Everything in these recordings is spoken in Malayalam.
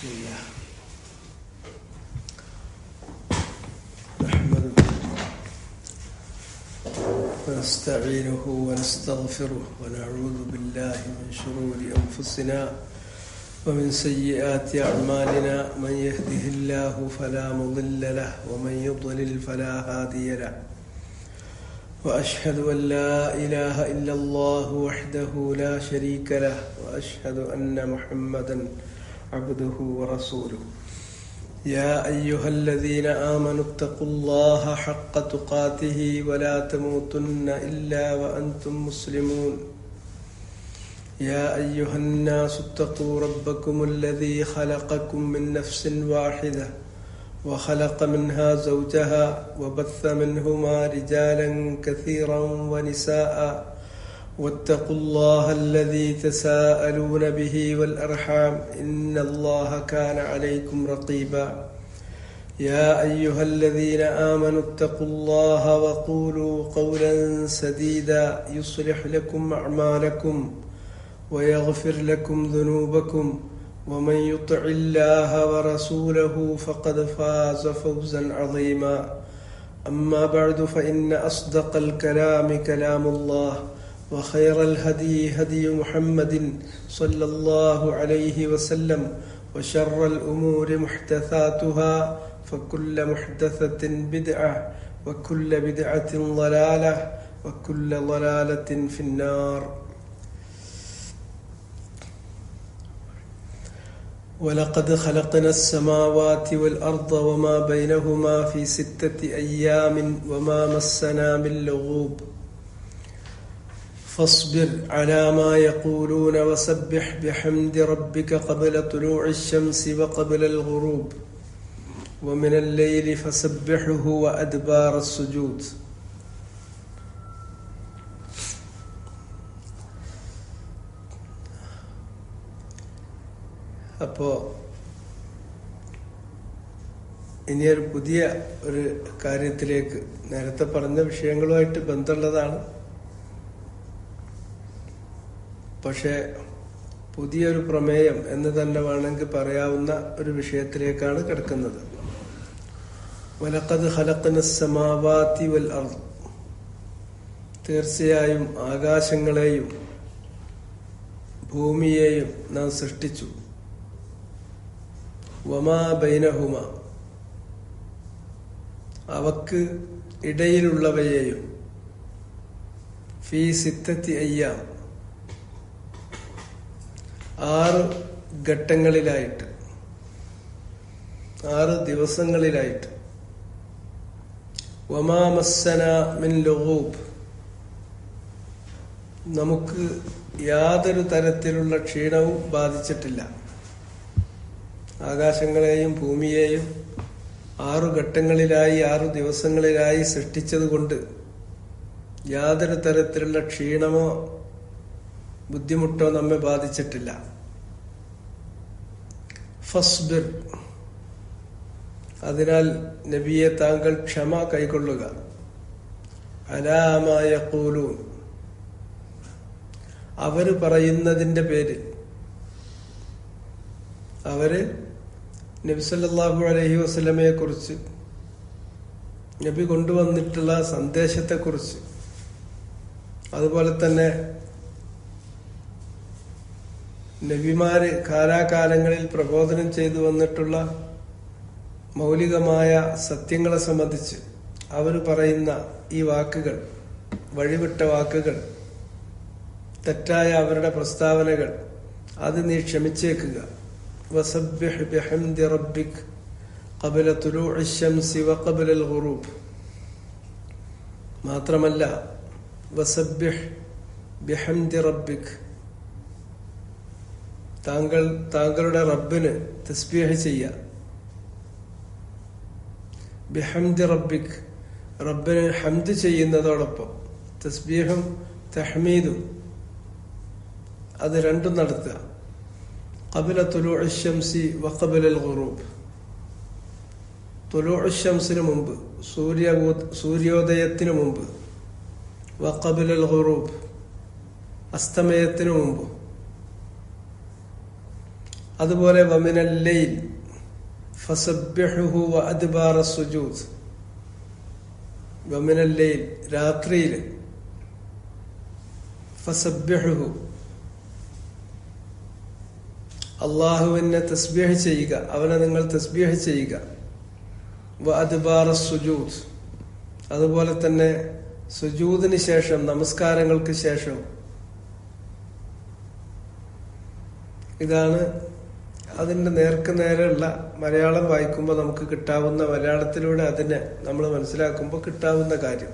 بسم الله نحمده ونستعينه ونستغفره ونعوذ بالله من شرور أنفسنا ومن سيئات أعمالنا من يهده الله فلا مضل له ومن يضلل فلا هادي له وأشهد أن لا إله إلا الله وحده لا شريك له وأشهد أن محمدا عبده ورسوله يا أيها الذين آمنوا اتقوا الله حق تقاته ولا تموتن إلا وأنتم مسلمون يا أيها الناس اتقوا ربكم الذي خلقكم من نفس واحدة وخلق منها زوجها وبث منهما رجالا كثيرا ونساء واتقوا الله الذي تساءلون به والأرحام إن الله كان عليكم رقيبا يا أيها الذين آمنوا اتقوا الله وقولوا قولا سديدا يصلح لكم أعمالكم ويغفر لكم ذنوبكم ومن يطع الله ورسوله فقد فاز فوزا عظيما أما بعد فإن أصدق الكلام كلام الله وخير الهدي هدي محمد صلى الله عليه وسلم وشر الأمور محدثاتها فكل محدثة بدعة وكل بدعة ضلالة وكل ضلالة في النار ولقد خلقنا السماوات والأرض وما بينهما في 6 أيام وما مسنا من لغوب فاصبر على ما يقولون وسبح بحمد ربك قبل طلوع الشمس وقبل الغروب ومن الليل فسبحه وأدبار السجود. അപ്പോൾ ഇനിയൊരു പുതിയ ഒരു കാര്യത്തിലേക്ക്, നേരത്തെ പറഞ്ഞ വിഷയങ്ങളുമായിട്ട് ബന്ധമുള്ളതാണ്, പക്ഷെ പുതിയൊരു പ്രമേയം എന്ന് തന്നെ വേണമെങ്കിൽ പറയാവുന്ന ഒരു വിഷയത്തിലേക്കാണ് കിടക്കുന്നത്. വലഖദ് ഖലഖ്നസ് സമാവാതി വൽ അർദ്, തീർച്ചയായും ആകാശങ്ങളെയും ഭൂമിയെയും നാം സൃഷ്ടിച്ചു. വമാ ബൈനഹുമ, അവക്ക് ഇടയിലുള്ളവയെയും. ഫീ 6 അയ്യാം, 6 ഘട്ടങ്ങളിലായിട്ട്, 6 ദിവസങ്ങളിലായിട്ട്. വമാ മസ്സന മിൻ ലുഗൂബ്, നമുക്ക് യാതൊരു തരത്തിലുള്ള ക്ഷീണവും ബാധിച്ചിട്ടില്ല. ആകാശങ്ങളെയും ഭൂമിയെയും 6 ഘട്ടങ്ങളിലായി 6 ദിവസങ്ങളിലായി സൃഷ്ടിച്ചത് കൊണ്ട് യാതൊരു തരത്തിലുള്ള ക്ഷീണമോ ബുദ്ധിമുട്ടോ നമ്മെ ബാധിച്ചിട്ടില്ല. ഫസ്ബിർ, അതിനാൽ നബിയെ താങ്കൾ ക്ഷമ കൈക്കൊള്ളുക. അലാ മാ യഖൂലൂൻ, അവര് പറയുന്നതിന്റെ പേരിൽ. അവര് നബി സല്ലല്ലാഹു അലൈഹി വസല്ലമയെ കുറിച്ച്, നബി കൊണ്ടുവന്നിട്ടുള്ള സന്ദേശത്തെക്കുറിച്ച്, അതുപോലെ തന്നെ നബിമാര് കാലാകാലങ്ങളിൽ പ്രബോധനം ചെയ്തു വന്നിട്ടുള്ള മൗലികമായ സത്യങ്ങളെ സംബന്ധിച്ച് അവർ പറയുന്ന ഈ വാക്കുകൾ, വഴിവിട്ട വാക്കുകൾ, തെറ്റായ അവരുടെ പ്രസ്താവനകൾ, അത് നീ ക്ഷമിച്ചേക്കുക. വസബ്ബിഹ് ബിഹംദി റബ്ബിക് ഖബല തുലൂഇ ശംസി വഖബല അൽ ഗുറൂബ്, മാത്രമല്ല വസബ്ബിഹ് ബിഹംദി റബ്ബിക്, താങ്കളുടെ റബ്ബിന് തസ്ബീഹ് ചെയ്യുക. ബിഹംദി റബ്ബിക്, റബ്ബിന് ഹംദ് ചെയ്യുന്നതോടൊപ്പം തസ്ബീഹും തഹ്മീദും അത് രണ്ടും നടത്തുക. ഖബല തുലൂഇ ശംസി വഖബല അൽ ഗുറൂബ്, തുലൂഉ ശംസിന് മുമ്പ്, സൂര്യോദയത്തിന് മുമ്പ്. വഖബല അൽ ഗുറൂബ്, അസ്തമയത്തിന് മുമ്പ്. അതുപോലെ വമിനൽ ലൈൽ ഫസബ്ബിഹുഹു വഅദ്ബാറ സുജൂദ്. വമിനൽ ലൈൽ, രാത്രിയിൽ, ഫസബ്ബിഹുഹു, അള്ളാഹുവിനെ തസ്ബീഹ് ചെയ്യുക, അവനെ നിങ്ങൾ തസ്ബീഹ് ചെയ്യുക. വഅദ്ബാറ സുജൂദ്, അതുപോലെ തന്നെ സുജൂദിന് ശേഷം, നമസ്കാരങ്ങൾക്ക് ശേഷം. ഇതാണ് അതിന്റെ നേർക്ക് നേരെയുള്ള മലയാളം വായിക്കുമ്പോൾ നമുക്ക് കിട്ടാവുന്ന, മലയാളത്തിലൂടെ അതിനെ നമ്മൾ മനസ്സിലാക്കുമ്പോൾ കിട്ടാവുന്ന കാര്യം.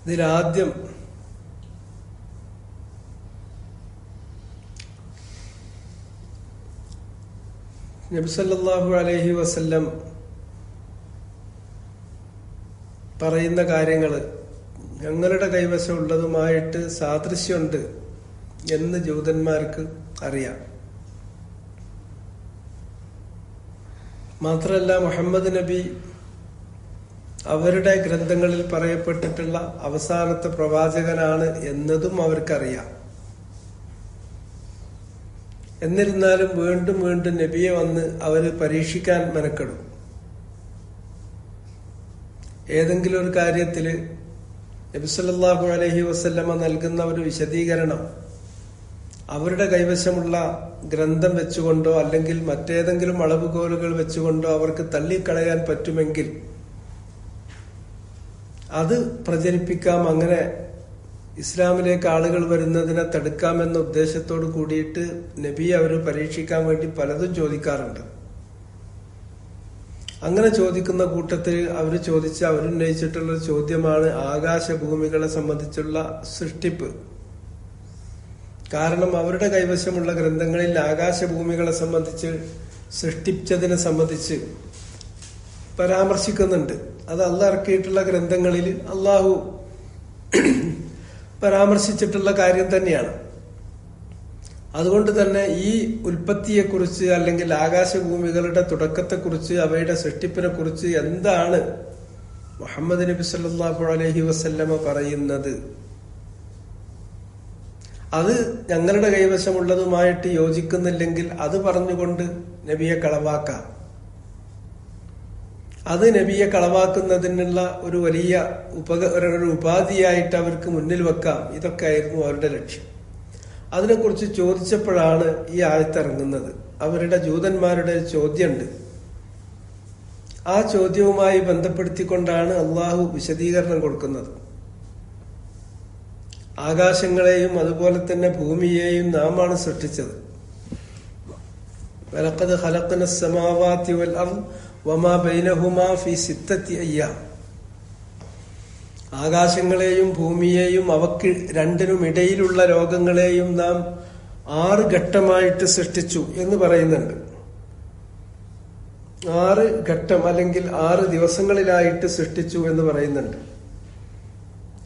ഇതിലാദ്യം നബി സല്ലല്ലാഹു അലൈഹി വസല്ലം പറയുന്ന കാര്യങ്ങൾ ഞങ്ങളുടെ കൈവശമുള്ളതുമായിട്ട് സാദൃശ്യമുണ്ട് എന്ന് ജൂതന്മാർക്ക് അറിയാം. മാത്രമല്ല, മുഹമ്മദ് നബി അവരുടെ ഗ്രന്ഥങ്ങളിൽ പറയപ്പെട്ടിട്ടുള്ള അവസാനത്തെ പ്രവാചകനാണ് എന്നതും അവർക്കറിയാം. എന്നിരുന്നാലും വീണ്ടും വീണ്ടും നബിയെ വന്ന് അവർ പരീക്ഷിക്കാൻ മെനക്കെടും. ഏതെങ്കിലും ഒരു കാര്യത്തില് നബി സല്ലല്ലാഹു അലൈഹി വസല്ലമ നൽകുന്ന ഒരു വിശദീകരണം അവരുടെ കൈവശമുള്ള ഗ്രന്ഥം വെച്ചുകൊണ്ടോ അല്ലെങ്കിൽ മറ്റേതെങ്കിലും അളവുകോലുകൾ വെച്ചുകൊണ്ടോ അവർക്ക് തള്ളിക്കളയാൻ പറ്റുമെങ്കിൽ അത് പ്രചരിപ്പിക്കാം, അങ്ങനെ ഇസ്ലാമിലേക്ക് ആളുകൾ വരുന്നതിനെ തടുക്കാമെന്ന ഉദ്ദേശത്തോട് കൂടിയിട്ട് നബിയെ അവർ പരീക്ഷിക്കാൻ വേണ്ടി പലതും ചോദിക്കാറുണ്ട്. അങ്ങനെ ചോദിക്കുന്ന കൂട്ടത്തിൽ അവരുന്നയിച്ചിട്ടുള്ള ചോദ്യമാണ് ആകാശഭൂമികളെ സംബന്ധിച്ചുള്ള സൃഷ്ടിപ്പ്. കാരണം അവരുടെ കൈവശമുള്ള ഗ്രന്ഥങ്ങളിൽ ആകാശഭൂമികളെ സംബന്ധിച്ച്, സൃഷ്ടിച്ചതിനെ സംബന്ധിച്ച് പരാമർശിക്കുന്നുണ്ട്. അത് അള്ളാഹ് ഇറക്കിയിട്ടുള്ള ഗ്രന്ഥങ്ങളിൽ അള്ളാഹു പരാമർശിച്ചിട്ടുള്ള കാര്യം തന്നെയാണ്. അതുകൊണ്ട് തന്നെ ഈ ഉൽപ്പത്തിയെക്കുറിച്ച് അല്ലെങ്കിൽ ആകാശഭൂമികളുടെ തുടക്കത്തെക്കുറിച്ച്, അവയുടെ സൃഷ്ടിപ്പിനെ കുറിച്ച് എന്താണ് മുഹമ്മദ് നബി സല്ലല്ലാഹു അലൈഹി വസല്ലമ പറയുന്നത്, അത് ഞങ്ങളുടെ കൈവശമുള്ളതുമായിട്ട് യോജിക്കുന്നില്ലെങ്കിൽ അത് പറഞ്ഞുകൊണ്ട് നബിയെ കളവാക്കാം. അത് നബിയെ കളവാക്കുന്നതിനുള്ള ഒരു വലിയ ഒരു ഉപാധിയായിട്ട് അവർക്ക് മുന്നിൽ വെക്കാം. ഇതൊക്കെ ആയിരുന്നു അവരുടെ ലക്ഷ്യം. അതിനെക്കുറിച്ച് ചോദിച്ചപ്പോഴാണ് ഈ ആയത്തിറങ്ങുന്നത്. അവരുടെ ജൂതന്മാരുടെ ചോദ്യമുണ്ട്. ആ ചോദ്യവുമായി ബന്ധപ്പെടുത്തിക്കൊണ്ടാണ് അള്ളാഹു വിശദീകരണം കൊടുക്കുന്നത്. ആകാശങ്ങളെയും അതുപോലെ തന്നെ ഭൂമിയെയും നാമാണ് സൃഷ്ടിച്ചത്. വലഖദ് ഖലഖ്നസ് സമാവാതി വൽ അർദ് വമാ ബൈനഹുമാ ഫീ സിത്തത്തി അയ്യാം. ആകാശങ്ങളെയും ഭൂമിയെയും അവക്ക് രണ്ടിനും ഇടയിലുള്ള ലോകങ്ങളെയും നാം 6 ഘട്ടമായിട്ട് സൃഷ്ടിച്ചു എന്ന് പറയുന്നുണ്ട്. 6 ഘട്ടം അല്ലെങ്കിൽ 6 ദിവസങ്ങളിലായിട്ട് സൃഷ്ടിച്ചു എന്ന് പറയുന്നുണ്ട്.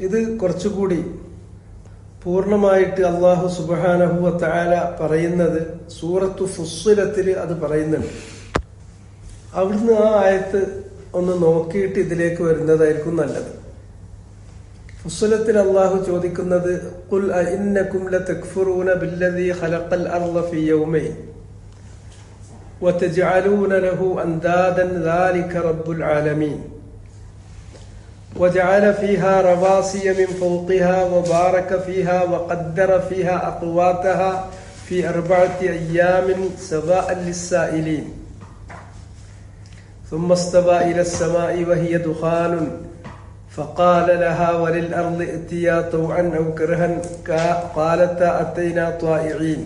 ഇത് കുറച്ചുകൂടി പൂർണ്ണമായിട്ട് അല്ലാഹു സുബ്ഹാനഹു വ തആല പറയുന്നത് സൂറത്തു ഫുസ്സിലത്തിൽ അത് പറയുന്നുണ്ട്. അവിടുന്ന് ആ ആയത്ത് ഒന്ന് നോക്കിയിട്ട് ഇതിലേക്ക് വരുന്നതായിരിക്കും നല്ലത്. ഫുസ്സിലത്തിൽ അല്ലാഹു ചോദിക്കുന്നത് ഖുൽ അഇന്നകും ലതക്ഫുറൂന ബില്ലദീ ഖലഖൽ അർള ഫീ യൗമൈൻ വതജഅലൂന ലഹു അൻദാദൻ ദാലിക റബ്ബുൽ ആലമീൻ وجعل فيها رواسي من فوقها وبارك فيها وقدر فيها أقواتها في 4 أيام سواء للسائلين ثم استوى إلى السماء وهي دخان فقال لها وللأرض ائتيا طوعا أو كرها قالتا أتينا طائعين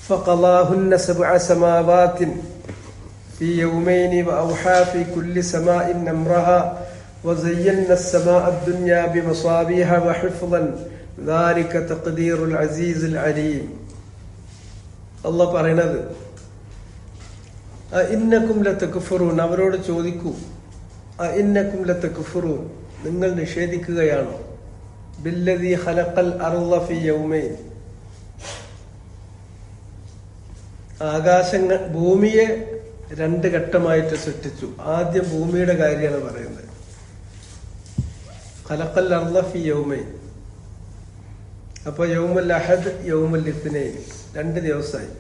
فقضاهن 7 سماوات في يومين وأوحى في كل سماء أمرها وزينا السماء الدنيا بمصابيح وحفظا ذلك تقدير العزيز العليم. الله പറയുന്നത് അഇന്നകും ലതക്ഫുറൂൻ, അവരോട് ചോദിക്കൂ, അഇന്നകും ലതക്ഫുറൂൻ, നിങ്ങൾ നിഷേധിക്കുകയാണോ, ബില്ലദീ ഖലഖൽ അർള ഫീ യൗമൈൻ, ആകാശങ്ങൾ ഭൂമിയെ 2 ഘട്ടമായിട്ട് സൃഷ്ടിച്ചു. ആദ്യം ഭൂമിയുടെ കാര്യമാണ് പറയുന്നത്. ഖലഖൽ അർള ഫീ യൗമൈൻ, അപ്പൊ യൗമുൽ അഹദ് യൗമുൽ ഇത്നൈൻ 2 ദിവസമായി.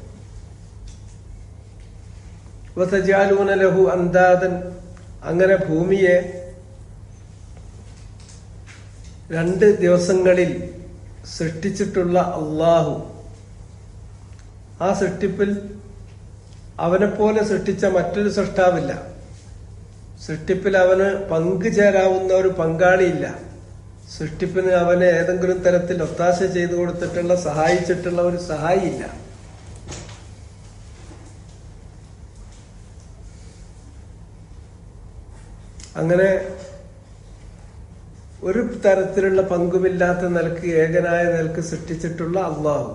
വതജഅലൂന ലഹു അന്ദാദൻ, അങ്ങനെ ഭൂമിയെ 2 ദിവസങ്ങളിൽ സൃഷ്ടിച്ചിട്ടുള്ള അള്ളാഹു ആ സൃഷ്ടിപ്പിൽ അവനെപ്പോലെ സൃഷ്ടിച്ച മറ്റൊരു സൃഷ്ടാവില്ല. സൃഷ്ടിപ്പിൽ അവന് പങ്കുചേരാവുന്ന ഒരു പങ്കാളിയില്ല. സൃഷ്ടിപ്പിന് അവനെ ഏതെങ്കിലും തരത്തിൽ ഒത്താശ ചെയ്തു കൊടുത്തിട്ടുള്ള സഹായിച്ചിട്ടുള്ള ഒരു സഹായിയില്ല. അങ്ങനെ ഒരു തരത്തിലുള്ള പങ്കുമില്ലാത്ത നിലക്ക് ഏകനായ നിലക്ക് സൃഷ്ടിച്ചിട്ടുള്ള അള്ളാഹു,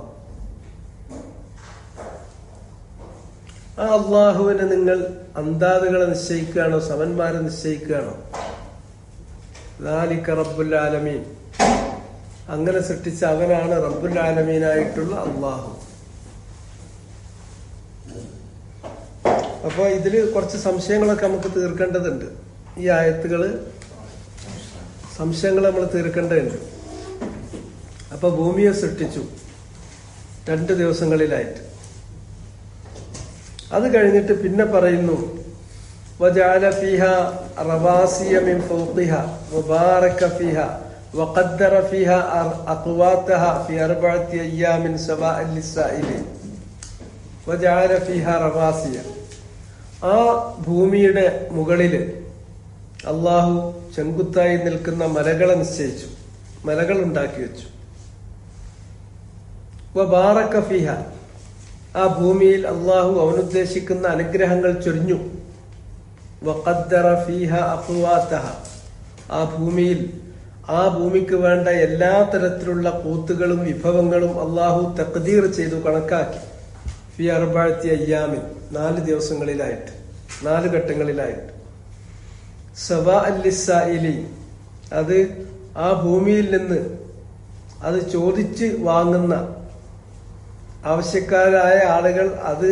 ആ അള്ളാഹുവിന് നിങ്ങൾ അന്താദുകളെ നിശ്ചയിക്കുകയാണോ, സമന്മാരെ നിശ്ചയിക്കുകയാണോ? ദാലിക റബ്ബുൽ ആലമീൻ, അങ്ങനെ സൃഷ്ടിച്ച അവനാണ് റബ്ബുൽ ആലമീനായിട്ടുള്ള അള്ളാഹു. അപ്പൊ ഇതില് കുറച്ച് സംശയങ്ങളൊക്കെ നമുക്ക് തീർക്കേണ്ടതുണ്ട്. ഈ ആയത്തുകള് സംശയങ്ങൾ നമ്മൾ തീർക്കേണ്ടതുണ്ട്. അപ്പൊ ഭൂമിയെ സൃഷ്ടിച്ചു 2 ദിവസങ്ങളിലായിട്ട്. അത് കഴിഞ്ഞിട്ട് പിന്നെ പറയുന്നു വജഅല ഫീഹാ റവാസിയ മിൻ ഫൗഖിഹാ വബാറക ഫീഹാ വഖദ്ദറ ഫീഹാ അഖ്വാതഹാ ഫീ 4 അയ്യാമിൻ സവാഅൻ ലിസ്സായിലിൻ. വജഅല ഫീഹാ റവാസിയ, ആ ഭൂമിയുടെ മുകളില് അള്ളാഹു ചെങ്കുത്തായി നിൽക്കുന്ന മലകളെ നിശ്ചയിച്ചു, മലകൾ ഉണ്ടാക്കി വെച്ചു. വബാറക ഫീഹ, ആ ഭൂമിയിൽ അള്ളാഹു അവനുദ്ദേശിക്കുന്ന അനുഗ്രഹങ്ങൾ ചൊരിഞ്ഞു. വഖദ്ദറ ഫീഹ അഖ്വാതഹ, ആ ഭൂമിയിൽ ആ ഭൂമിക്ക് വേണ്ട എല്ലാ തരത്തിലുള്ള കൂത്തുകളും വിഭവങ്ങളും അള്ളാഹു തഖ്ദീർ ചെയ്തു, കണക്കാക്കി. ഫി 4 അയ്യാമിൻ, 4 ദിവസങ്ങളിലായിട്ട്, 4 ഘട്ടങ്ങളിലായിട്ട്. സവാഅൻ ലിസ്സായിലി, അത് ആ ഭൂമിയിൽ നിന്ന് അത് ചോദിച്ച് വാങ്ങുന്ന ആവശ്യക്കാരായ ആളുകൾ, അത്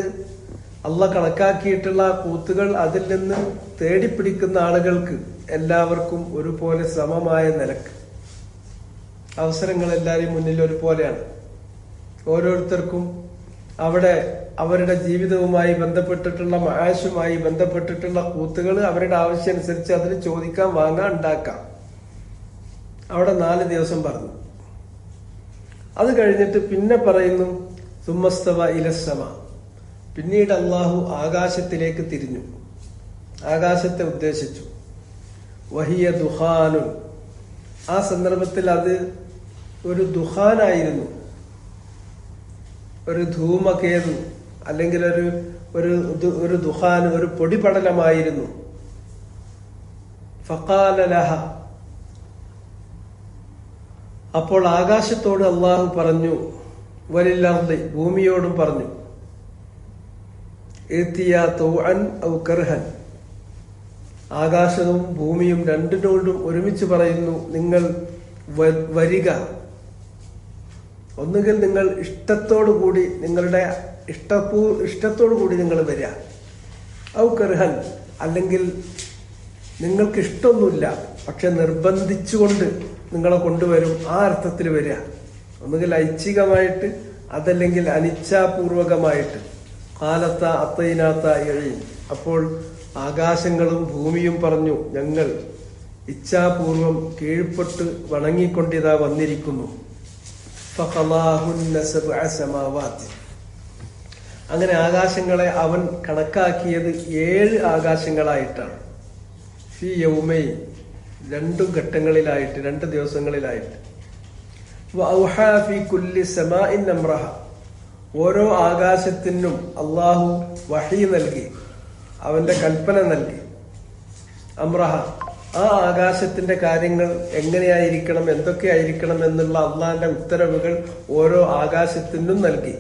അള്ളാഹ് കണക്കാക്കിയിട്ടുള്ള കൂത്തുകൾ അതിൽ നിന്ന് തേടിപ്പിടിക്കുന്ന ആളുകൾക്ക് എല്ലാവർക്കും ഒരുപോലെ സമമായ നിലക്ക് അവസരങ്ങൾ എല്ലാവരും മുന്നിൽ ഒരുപോലെയാണ്. ഓരോരുത്തർക്കും അവിടെ അവരുടെ ജീവിതവുമായി ബന്ധപ്പെട്ടിട്ടുള്ള മആശുമായി ബന്ധപ്പെട്ടിട്ടുള്ള കൂത്തുകൾ അവരുടെ ആവശ്യമനുസരിച്ച് അതിന് ചോദിക്കാം, വാങ്ങാം, ഉണ്ടാക്കാം. അവിടെ 4 ദിവസം പറഞ്ഞു. അത് കഴിഞ്ഞിട്ട് പിന്നെ പറയുന്നു സുമ്മസ്തവ ഇലസ്സമ, പിന്നീട് അള്ളാഹു ആകാശത്തിലേക്ക് തിരിഞ്ഞു, ആകാശത്തെ ഉദ്ദേശിച്ചു. വഹിയ ദുഹാനുൻ, ആ സന്ദർഭത്തിൽ അത് ഒരു ദുഹാനായിരുന്നു, ഒരു ധൂമകേതു, അല്ലെങ്കിൽ ഒരു ദുഹാൻ, ഒരു പൊടിപടലമായിരുന്നു. ഫഖാല ലഹ, അപ്പോൾ ആകാശത്തോട് അള്ളാഹു പറഞ്ഞു, വലിൽ അർളി, ഭൂമിയോടും പറഞ്ഞു, ഇത്തിയാ തൗഅൻ ഔ കർഹൻ, ആകാശവും ഭൂമിയും രണ്ടിനോടും ഒരുമിച്ച് പറയുന്നു, നിങ്ങൾ വരിക. ഒന്നുകിൽ നിങ്ങൾ ഇഷ്ടത്തോടുകൂടി, നിങ്ങളുടെ ഇഷ്ടത്തോടുകൂടി നിങ്ങൾ വരിക. ഔ കർഹൻ, അല്ലെങ്കിൽ നിങ്ങൾക്ക് ഇഷ്ടമൊന്നുമില്ല പക്ഷെ നിർബന്ധിച്ചുകൊണ്ട് നിങ്ങളെ കൊണ്ടുവരും, ആ അർത്ഥത്തിൽ വരിക. ഒന്നുകിൽ ഐച്ഛികമായിട്ട്, അതല്ലെങ്കിൽ അനിച്ഛാപൂർവകമായിട്ട്. കാലത്ത അത്തൈനാത്ത എഴി, അപ്പോൾ ആകാശങ്ങളും ഭൂമിയും പറഞ്ഞു, ഞങ്ങൾ ഇച്ഛാപൂർവം കീഴ്പ്പെട്ട് വണങ്ങിക്കൊണ്ടിതാ വന്നിരിക്കുന്നു. ഫഖലാഹുന്ന സബ്അ സമാവാത്, അങ്ങനെ ആകാശങ്ങളെ അവൻ കണക്കാക്കിയത് 7 ആകാശങ്ങളായിട്ടാണ്. ഫി യൗമൈ, 2 ഘട്ടങ്ങളിലായിട്ട്, 2 ദിവസങ്ങളിലായിട്ട്. വഔഹാ ഫി കുല്ലി സമാഇൻ അംറഹ, ഓരോ ആകാശത്തിനും അള്ളാഹു വഹി നൽകി, അവന്റെ കൽപ്പന നൽകി. അംറഹ, ആ ആകാശത്തിന്റെ കാര്യങ്ങൾ എങ്ങനെയായിരിക്കണം, എന്തൊക്കെയായിരിക്കണം എന്നുള്ള അള്ളാന്റെ ഉത്തരവുകൾ ഓരോ ആകാശത്തിനും നൽകി.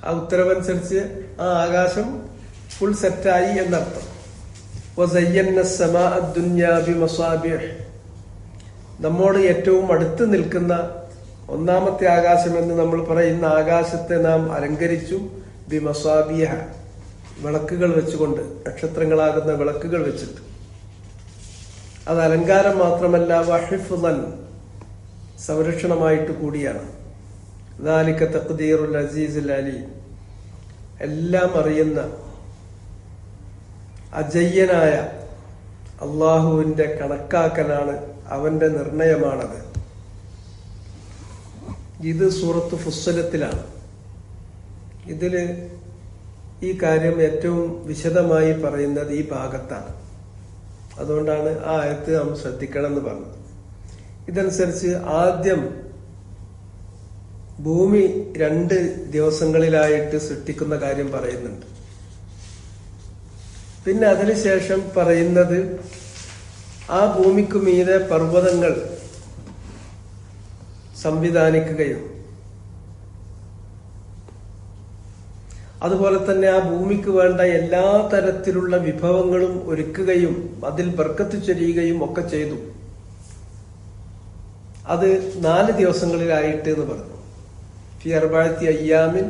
ആ ഉത്തരവനുസരിച്ച് ആ ആകാശം ഫുൾ സെറ്റായി എന്നർത്ഥം. വസയ്യന്ന സമാഅ ദുനിയാ ബിമസാബിഹ്, നമ്മോട് ഏറ്റവും അടുത്ത് നിൽക്കുന്ന 1ാമത്തെ ആകാശം എന്ന് നമ്മൾ പറയുന്ന ആകാശത്തെ നാം അലങ്കരിച്ചു. ബിമസാബിഹ, വിളക്കുകൾ വെച്ചുകൊണ്ട്, നക്ഷത്രങ്ങളാകുന്ന വിളക്കുകൾ വെച്ചിട്ട്. അത് അലങ്കാരം മാത്രമല്ല, വഹിഫ്ളൻ, സംരക്ഷണമായിട്ട് കൂടിയാണ്. ദാലിക തഖ്ദീറുൽ അസീസുൽ അലീം, എല്ലാം അറിയുന്ന അജയ്യനായ അള്ളാഹുവിന്റെ കണക്കാക്കലാണ്, അവന്റെ നിർണയമാണത്. ഇത് സൂറത്ത് ഫുസ്സിലത്തിലാണ്. ഇതില് ഈ കാര്യം ഏറ്റവും വിശദമായി പറയുന്നത് ഈ ഭാഗത്താണ്. അതുകൊണ്ടാണ് ആ ആയത്ത് നാം ശ്രദ്ധിക്കണം എന്ന് പറഞ്ഞത്. ഇതനുസരിച്ച് ആദ്യം ഭൂമി 2 ദിവസങ്ങളിലായിട്ട് സൃഷ്ടിക്കുന്ന കാര്യം പറയുന്നുണ്ട്. പിന്നെ അതിനുശേഷം പറയുന്നത് ആ ഭൂമിക്ക് മീതെ പർവ്വതങ്ങൾ സംവിധാനിക്കുകയും അതുപോലെ തന്നെ ആ ഭൂമിക്ക് വേണ്ട എല്ലാ തരത്തിലുള്ള വിഭവങ്ങളും ഒരുക്കുകയും അതിൽ ബർക്കത്ത് ചൊരിയുകയും ഒക്കെ ചെയ്തു. അത് 4 ദിവസങ്ങളിലായിട്ട് എന്ന് പറഞ്ഞു. ഫി അർബഅത്തി അയ്യാമിൻ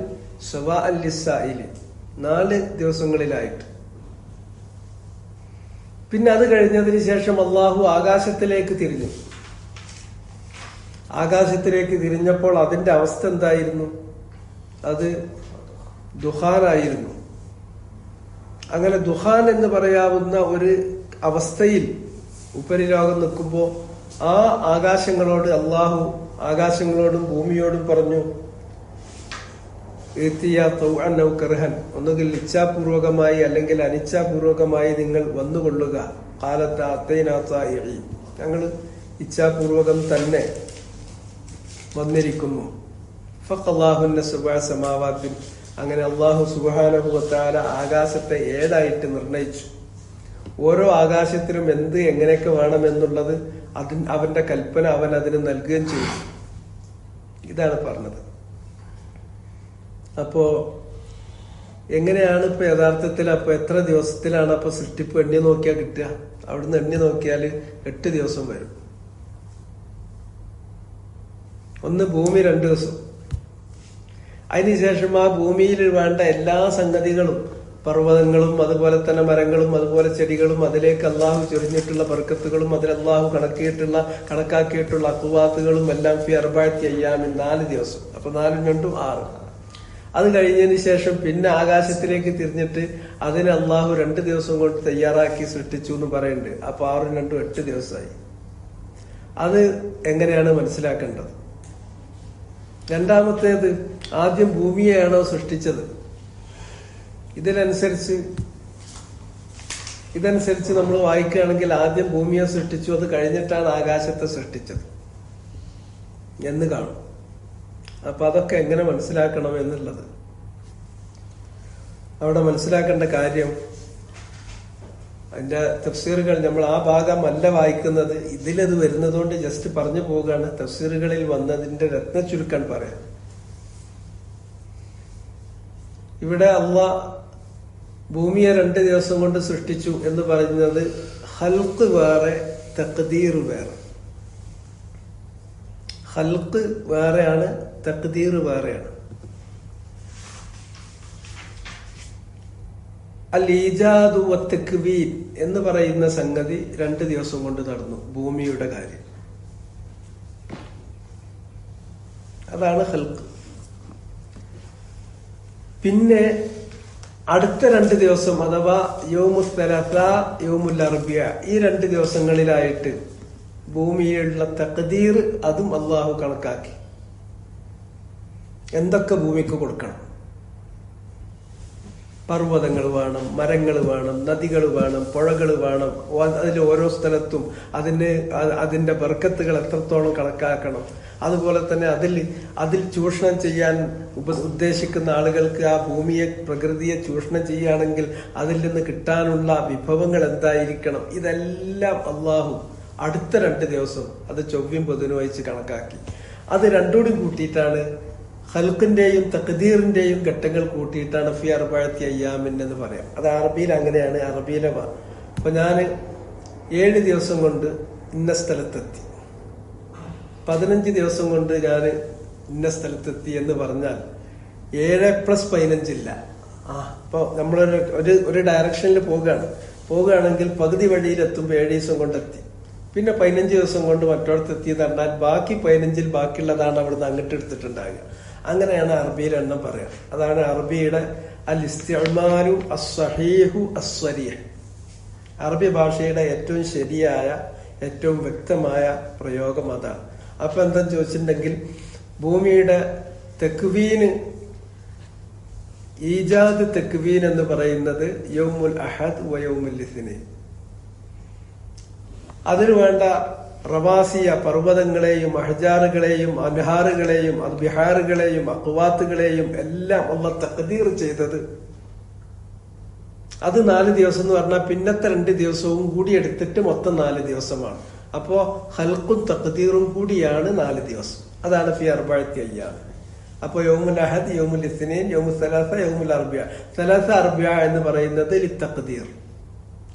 സവാഅൻ ലിസ്സായിലിൻ, 4 ദിവസങ്ങളിലായിട്ട്. പിന്നെ അത് കഴിഞ്ഞതിന് ശേഷം അള്ളാഹു ആകാശത്തിലേക്ക് തിരിഞ്ഞു. ആകാശത്തിലേക്ക് തിരിഞ്ഞപ്പോൾ അതിന്റെ അവസ്ഥ എന്തായിരുന്നു? അത് ദുഹാനായിരുന്നു. അങ്ങനെ ദുഹാൻ എന്ന് പറയാവുന്ന ഒരു അവസ്ഥയിൽ ഉപരിലോകം നിൽക്കുമ്പോൾ ആ ആകാശങ്ങളോട് അള്ളാഹു ആകാശങ്ങളോടും ഭൂമിയോടും പറഞ്ഞു, കർഹൻ, ഒന്നുകിൽ ഇച്ഛാപൂർവകമായി അല്ലെങ്കിൽ അനിച്ഛാപൂർവകമായി നിങ്ങൾ വന്നുകൊള്ളുക. കാലത്ത് അത്തൈനാത്തായി, ഞങ്ങൾ ഇച്ഛാപൂർവകം തന്നെ വന്നിരിക്കുന്നു. ഫഖല്ലാഹുന്ന സബഅ സമാവാത്തിൻ, അങ്ങനെ അള്ളാഹു സുബ്ഹാനഹു വ തആല ആകാശത്തെ 7 ആയിട്ട് നിർണയിച്ചു. ഓരോ ആകാശത്തിനും എന്ത് എങ്ങനെയൊക്കെ വേണമെന്നുള്ളത് അവന്റെ കൽപ്പന അവൻ അതിന് നൽകുകയും ചെയ്തു. ഇതാണ് പറഞ്ഞത്. അപ്പോ എങ്ങനെയാണ് ഇപ്പൊ യഥാർത്ഥത്തിൽ അപ്പൊ എത്ര ദിവസത്തിലാണ് അപ്പൊ സൃഷ്ടിപ്പ് എണ്ണി നോക്കിയാൽ കിട്ടുക? അവിടുന്ന് എണ്ണി നോക്കിയാൽ 8 ദിവസം വരും. ഒന്ന് ഭൂമി 2 ദിവസം. അതിനുശേഷം ആ ഭൂമിയിൽ വേണ്ട എല്ലാ സംഗതികളും, പർവ്വതങ്ങളും അതുപോലെ തന്നെ മരങ്ങളും അതുപോലെ ചെടികളും, അതിലേക്ക് അള്ളാഹു ചൊരിഞ്ഞിട്ടുള്ള ബർക്കത്തുകളും അതിൽ അള്ളാഹു കണക്കാക്കിയിട്ടുള്ള അഖ്വാത്തുകളും എല്ലാം ഫി അർബഅത്തി അയ്യാമിൻ, 4 ദിവസം. അപ്പൊ 4 × 2 6. അത് കഴിഞ്ഞതിന് ശേഷം പിന്നെ ആകാശത്തിലേക്ക് തിരിഞ്ഞിട്ട് അതിന് അള്ളാഹു 2 ദിവസം കൊണ്ട് തയ്യാറാക്കി സൃഷ്ടിച്ചു എന്ന് പറയുന്നുണ്ട്. അപ്പൊ 6 × 2 8 ദിവസമായി. അത് എങ്ങനെയാണ് മനസ്സിലാക്കേണ്ടത്? രണ്ടാമത്തേത്, ആദ്യം ഭൂമിയെയാണോ സൃഷ്ടിച്ചത്? ഇതനുസരിച്ച് നമ്മൾ വായിക്കുകയാണെങ്കിൽ ആദ്യം ഭൂമിയെ സൃഷ്ടിച്ചു, അത് കഴിഞ്ഞിട്ടാണ് ആകാശത്തെ സൃഷ്ടിച്ചത് എന്ന് കാണും. അപ്പൊ അതൊക്കെ എങ്ങനെ മനസ്സിലാക്കണം എന്നുള്ളത് അവിടെ മനസ്സിലാക്കേണ്ട കാര്യം, അതിന്റെ തഫ്സീറുകൾ നമ്മൾ ആ ഭാഗമല്ല വായിക്കുന്നത്, ഇതിലത് വരുന്നതുകൊണ്ട് ജസ്റ്റ് പറഞ്ഞു പോവുകയാണ്. തഫ്സീറുകളിൽ വന്നതിന്റെ രത്ന ചുരുക്കാൻ പറയാം. ഇവിടെ അള്ളാഹ് ഭൂമിയെ 2 ദിവസം കൊണ്ട് സൃഷ്ടിച്ചു എന്ന് പറയുന്നത് ഖൽഖ് വേറെ, തഖ്ദീർ വേറെ. ഖൽഖ് വേറെയാണ്, തഖ്ദീർ വേറെയാണ്. അൽ ഈജാദു വത്തക്വീൻ എന്ന് പറയുന്ന സംഗതി 2 ദിവസം കൊണ്ട് നടന്നു. ഭൂമിയുടെ കാര്യം അതാണ് ഖൽഖ്. പിന്നെ അടുത്ത 2 ദിവസം അഥവാ യൗമുൽ സലാസ, യൗമുൽ അർബിയ, ഈ 2 ദിവസങ്ങളിലായിട്ട് ഭൂമിയിലുള്ള തഖ്ദീർ അതും അള്ളാഹു കണക്കാക്കി. എന്തൊക്കെ ഭൂമിക്ക് കൊടുക്കണം? പർവ്വതങ്ങൾ വേണം, മരങ്ങൾ വേണം, നദികൾ വേണം, പുഴകൾ വേണം. അതിൽ ഓരോ സ്ഥലത്തും അതിന്റെ ബർക്കത്തുകൾ എത്രത്തോളം കണക്കാക്കണം. അതുപോലെ തന്നെ അതിൽ ചൂഷണം ചെയ്യാൻ ഉദ്ദേശിക്കുന്ന ആളുകൾക്ക് ആ ഭൂമിയെ, പ്രകൃതിയെ ചൂഷണം ചെയ്യുകയാണെങ്കിൽ അതിൽ നിന്ന് കിട്ടാനുള്ള വിഭവങ്ങൾ എന്തായിരിക്കണം? ഇതെല്ലാം അള്ളാഹു അടുത്ത 2 ദിവസം അത് ചൊവ്വയും ബുധനും വെച്ച് കണക്കാക്കി. അത് രണ്ടുകൂടി കൂട്ടിയിട്ടാണ് ഖൽഖിന്റെയും തഖ്ദീറിന്റെയും ഘട്ടങ്ങൾ കൂട്ടിയിട്ടാണ് ഫി അർബഅത്തി അയ്യാമിൻ എന്ന് പറയാം. അത് അറബിയിൽ അങ്ങനെയാണ്, അറബിയിലെ. അപ്പൊ ഞാൻ 7 ദിവസം കൊണ്ട് ഇന്ന സ്ഥലത്തെത്തി, 15 ദിവസം കൊണ്ട് ഞാൻ ഇന്ന സ്ഥലത്തെത്തി എന്ന് പറഞ്ഞാൽ 7 + 15 ഇല്ല. അപ്പൊ നമ്മളൊരു ഡയറക്ഷനിൽ പോകുകയാണെങ്കിൽ പകുതി വഴിയിലെത്തുമ്പോൾ 7 ദിവസം കൊണ്ടെത്തി. പിന്നെ 15 ദിവസം കൊണ്ട് മറ്റോടത്തെത്തി എന്ന് പറഞ്ഞാൽ ബാക്കി 15-ൽ ബാക്കിയുള്ളതാണ് അവിടുന്ന് അങ്ങോട്ട് എടുത്തിട്ടുണ്ടാകുക. അങ്ങനെയാണ് അറബിയിൽ എണ്ണം പറയാം. അതാണ് അറബിയുടെ അൽ ഇസ്തിഅ്മാലു അസ്സഹീഹു അസ്സരീഹ്. അറബി ഭാഷയുടെ ഏറ്റവും ശരിയായ, ഏറ്റവും വ്യക്തമായ പ്രയോഗം അതാണ്. അപ്പൊ എന്താ ചോദിച്ചിട്ടുണ്ടെങ്കിൽ, ഭൂമിയുടെ തെക്വീന്, ഈജാദ് തെക്വീൻ എന്ന് പറയുന്നത് യൗമുൽ അഹദ് വ യൗമുൽ ഇസ്നൈൻ. അതിനു വേണ്ട റവാസിയ, പർവ്വതങ്ങളെയും അഹ്ജാറുകളെയും അൻഹാറുകളെയും ബിഹാറുകളെയും അഖ്വാത്തുകളെയും എല്ലാം അല്ലാഹ് തഖ്ദീർ ചെയ്തത് അത് 4 ദിവസം എന്ന് പറഞ്ഞാൽ പിന്നത്തെ 2 ദിവസവും കൂടി എടുത്തിട്ട് മൊത്തം 4 ദിവസമാണ്. അപ്പോ ഖൽഖും തഖ്ദീറും കൂടിയാണ് 4 ദിവസം. അതാണ് ഫി അർബഅത്തി അയ്യാം. അപ്പൊ യൗമുൽ അഹദ്, യൗമുൽ ഇസ്നൈൻ, യൗമുൽ സലാസ, യൗമുൽ അർബിയ. സലാസ അർബിയ എന്ന് പറയുന്നത് ലിത്തഖ്ദീർ.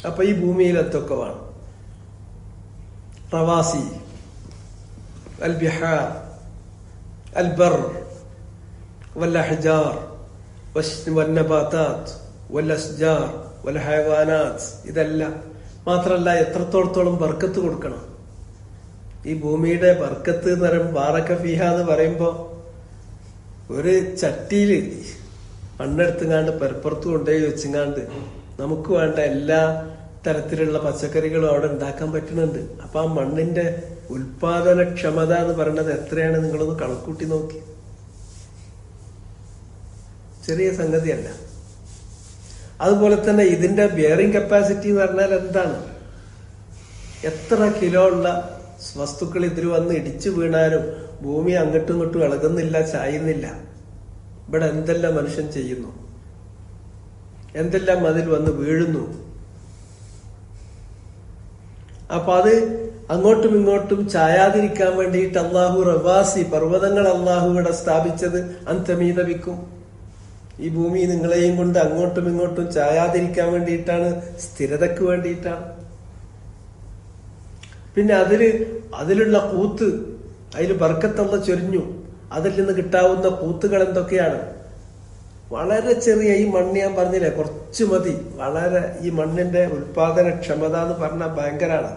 അപ്പൊ ഈ ഭൂമിയിൽ എന്തൊക്കെ വേണം? റവാസി, അൽ ബിഹാർ, അൽ ബർ, വൽ അഹ്ജാർ, വൽ നബാതാത്ത്, വൽ അസ്ജാർ, വൽ ഹയവാനാത്ത്. ഇതെല്ലാം മാത്രമല്ല, എത്രത്തോളത്തോളം ബർക്കത്ത് കൊടുക്കണം. ഈ ഭൂമിയുടെ ബർക്കത്ത് എന്ന് പറയുമ്പോൾ, ബാറക ഫീഹ എന്ന് പറയുമ്പോ, ഒരു ചട്ടിയില് മണ്ണെടുത്തുങ്ങാണ്ട് പെരപ്പുറത്ത് കൊണ്ടുപോയി വെച്ചുങ്ങാണ്ട് നമുക്ക് വേണ്ട എല്ലാ തരത്തിലുള്ള പച്ചക്കറികളും അവിടെ ഉണ്ടാക്കാൻ പറ്റുന്നുണ്ട്. അപ്പൊ ആ മണ്ണിന്റെ ഉൽപാദനക്ഷമത എന്ന് പറയുന്നത് എത്രയാണ്? നിങ്ങളൊന്ന് കണക്കൂട്ടി നോക്കി. ചെറിയ സംഗതിയല്ല. അതുപോലെ തന്നെ ഇതിന്റെ ബിയറിംഗ് കപ്പാസിറ്റി എന്ന് പറഞ്ഞാൽ എന്താണ്? എത്ര കിലോ ഉള്ള വസ്തുക്കൾ ഇതിൽ വന്ന് ഇടിച്ചു വീണാലും ഭൂമി അങ്ങോട്ടും ഇങ്ങോട്ടും ഇളകുന്നില്ല, ചായുന്നില്ല. ഇവിടെ എന്തെല്ലാം മനുഷ്യൻ ചെയ്യുന്നു, എന്തെല്ലാം അതിൽ വന്ന് വീഴുന്നു. അപ്പൊ അത് അങ്ങോട്ടും ഇങ്ങോട്ടും ചായാതിരിക്കാൻ വേണ്ടിയിട്ട് അള്ളാഹു റവാസി, പർവ്വതങ്ങൾ അള്ളാഹു ഇവിടെ സ്ഥാപിച്ചത് അന്തമീതവിക്കും. ഈ ഭൂമി നിങ്ങളെയും കൊണ്ട് അങ്ങോട്ടും ഇങ്ങോട്ടും ചായാതിരിക്കാൻ വേണ്ടിയിട്ടാണ്, സ്ഥിരതയ്ക്ക് വേണ്ടിയിട്ടാണ്. പിന്നെ അതിലുള്ള കൂത്ത്, അതിൽ ബർക്കത്തുള്ള ചൊരിഞ്ഞു. അതിൽ നിന്ന് കിട്ടാവുന്ന കൂത്തുകൾ എന്തൊക്കെയാണ്? വളരെ ചെറിയ ഈ മണ്ണ്, ഞാൻ പറഞ്ഞില്ലേ കുറച്ച് മതി. വളരെ ഈ മണ്ണിന്റെ ഉൽപാദന ക്ഷമത എന്ന് പറഞ്ഞാൽ ഭയങ്കരാണ്.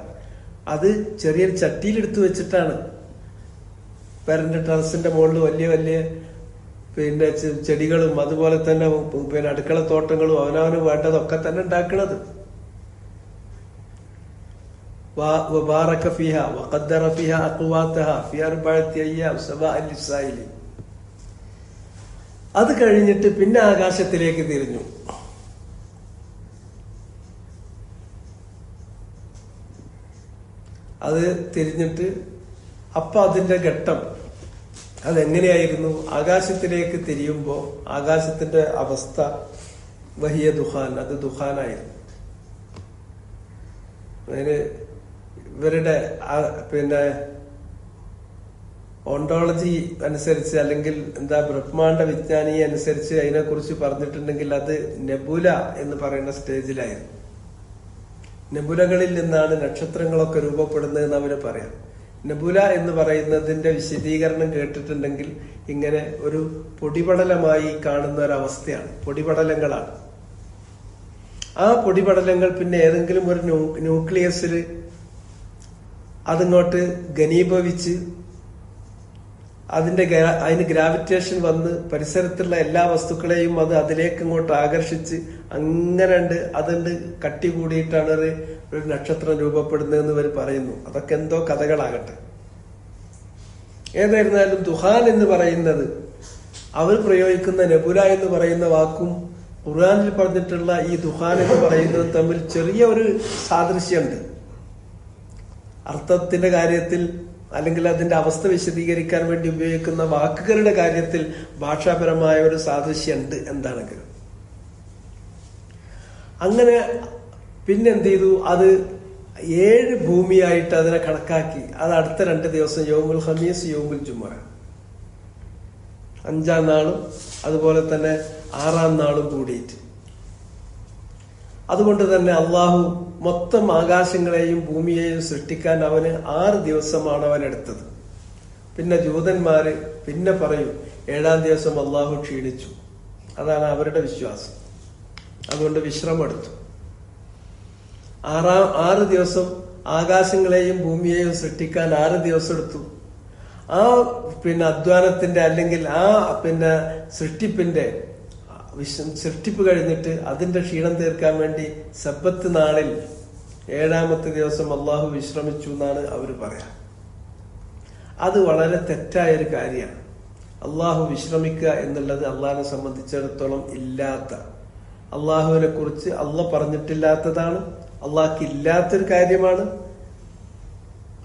അത് ചെറിയൊരു ചട്ടിയിലെടുത്ത് വെച്ചിട്ടാണ് പെരന്റെ ടെറസിന്റെ മുകളിൽ വലിയ വലിയ പിന്നെ ചെടികളും അതുപോലെ തന്നെ പിന്നെ അടുക്കള തോട്ടങ്ങളും അവനവന് വേണ്ടതൊക്കെ തന്നെ ഉണ്ടാക്കണത്. وبارك فيها وقدر فيها أقواتها في 4 أيام سواء للسائلين. അത് കഴിഞ്ഞിട്ട് പിന്നെ ആകാശത്തിലേക്ക് തിരിഞ്ഞു. അത് തിരിഞ്ഞിട്ട് അപ്പൊ അതിന്റെ ഘട്ടം അതെങ്ങനെയായിരുന്നു? ആകാശത്തിലേക്ക് തിരിയുമ്പോ ആകാശത്തിന്റെ അവസ്ഥ വഹിയ ദുഹാൻ, അത് ദുഹാനായിരുന്നു. അതിന് ഇവരുടെ പിന്നെ ഓണ്ടോളജി അനുസരിച്ച്, അല്ലെങ്കിൽ എന്താ ബ്രഹ്മാണ്ഡ വിജ്ഞാനി അനുസരിച്ച് അതിനെക്കുറിച്ച് പറഞ്ഞിട്ടുണ്ടെങ്കിൽ അത് നെബുല എന്ന് പറയുന്ന സ്റ്റേജിലായിരുന്നു. നെബുലകളിൽ നിന്നാണ് നക്ഷത്രങ്ങളൊക്കെ രൂപപ്പെടുന്നതെന്ന് അവര് പറയാം. നെബുല എന്ന് പറയുന്നതിന്റെ വിശദീകരണം കേട്ടിട്ടുണ്ടെങ്കിൽ ഇങ്ങനെ ഒരു പൊടിപടലമായി കാണുന്ന ഒരവസ്ഥയാണ്. പൊടിപടലങ്ങളാണ്. ആ പൊടിപടലങ്ങൾ പിന്നെ ഏതെങ്കിലും ഒരു ന്യൂക്ലിയസിൽ അതിങ്ങോട്ട് ഘനീഭവിച്ച് അതിന് ഗ്രാവിറ്റേഷൻ വന്ന് പരിസരത്തുള്ള എല്ലാ വസ്തുക്കളെയും അത് അതിലേക്ക് ഇങ്ങോട്ട് ആകർഷിച്ച് അങ്ങനെ അതുണ്ട് കട്ടി കൂടിയിട്ടാണ് ഒരു നക്ഷത്രം രൂപപ്പെടുന്നതെന്ന് ഇവർ പറയുന്നു. അതൊക്കെ എന്തോ കഥകളാകട്ടെ. ഏതായിരുന്നാലും ദുഹാൻ എന്ന് പറയുന്നത്, അവർ പ്രയോഗിക്കുന്ന നെബുല എന്ന് പറയുന്ന വാക്കും ഖുർആനിൽ പറഞ്ഞിട്ടുള്ള ഈ ദുഹാൻ എന്ന് പറയുന്നത് തമ്മിൽ ചെറിയ ഒരു സാദൃശ്യമുണ്ട്. അർത്ഥത്തിന്റെ കാര്യത്തിൽ അല്ലെങ്കിൽ അതിന്റെ അവസ്ഥ വിശദീകരിക്കാൻ വേണ്ടി ഉപയോഗിക്കുന്ന വാക്കുകളുടെ കാര്യത്തിൽ ഭാഷാപരമായ ഒരു സാദൃശ്യമുണ്ട് എന്താണെങ്കിലും. അങ്ങനെ പിന്നെന്ത് ചെയ്തു? അത് 7 ഭൂമിയായിട്ട് അതിനെ കണക്കാക്കി. അത് അടുത്ത 2 ദിവസം യൗമുൽ ഖമീസ്, യൗമുൽ ജുമുഅ, 5-ാം നാളും അതുപോലെ തന്നെ 6-ാം നാളും കൂടിയിട്ട്. അതുകൊണ്ട് തന്നെ അള്ളാഹു മൊത്തം ആകാശങ്ങളെയും ഭൂമിയെയും സൃഷ്ടിക്കാൻ അവന് 6 ദിവസമാണ് അവൻ എടുത്തത്. പിന്നെ ജൂതന്മാര് പിന്നെ പറയും 7-ാം ദിവസം അള്ളാഹു ക്ഷീണിച്ചു. അതാണ് അവരുടെ വിശ്വാസം. അതുകൊണ്ട് വിശ്രമെടുത്തു. 6 ദിവസം ആകാശങ്ങളെയും ഭൂമിയെയും സൃഷ്ടിക്കാൻ 6 ദിവസം എടുത്തു. ആ പിന്നെ അധ്വാനത്തിന്റെ അല്ലെങ്കിൽ ആ പിന്നെ സൃഷ്ടിപ്പ് കഴിഞ്ഞിട്ട് അതിന്റെ ക്ഷീണം തീർക്കാൻ വേണ്ടി സബ്ബത്ത് നാളിൽ 7-ാമത്തെ ദിവസം അള്ളാഹു വിശ്രമിച്ചു എന്നാണ് അവർ പറയാ. അത് വളരെ തെറ്റായൊരു കാര്യമാണ്. അള്ളാഹു വിശ്രമിക്കുക എന്നുള്ളത് അള്ളാഹിനെ സംബന്ധിച്ചിടത്തോളം ഇല്ലാത്ത, അള്ളാഹുവിനെ കുറിച്ച് അള്ളാഹ് പറഞ്ഞിട്ടില്ലാത്തതാണ്, അള്ളാഹ്ക്ക് ഇല്ലാത്തൊരു കാര്യമാണ്.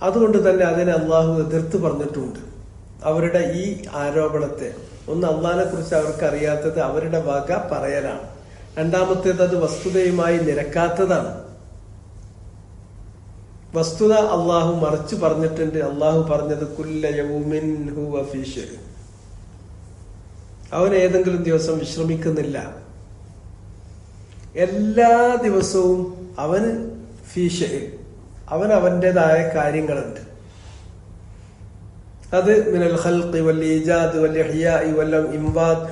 അതുകൊണ്ട് തന്നെ അതിനെ അള്ളാഹു എതിർത്ത് പറഞ്ഞിട്ടുണ്ട്. അവരുടെ ഈ ആരോപണത്തെ, ഒന്ന് അള്ളാഹിനെ കുറിച്ച് അവർക്ക് അറിയാത്തത് അവരുടെ വക പറയലാണ്, രണ്ടാമത്തേത് അത് വസ്തുതയുമായി നിരക്കാത്തതാണ്. വസ്തുത അള്ളാഹു മറിച്ച് പറഞ്ഞിട്ടുണ്ട്. അള്ളാഹു പറഞ്ഞത് കുല്ല യൗമിൻ ഹുവ ഫീ ശൈഇൻ, അവൻ ഏതെങ്കിലും ദിവസം വിശ്രമിക്കുന്നില്ല, എല്ലാ ദിവസവും അവന് ഫീ ശൈഇൻ, അവൻ അവന്റേതായ കാര്യങ്ങളുണ്ട്. അത് മിനൽ ഖൽഖി വൽ ഈജാദ് വൽ ഇഹ്യാഇ വൽ ഇംബാത്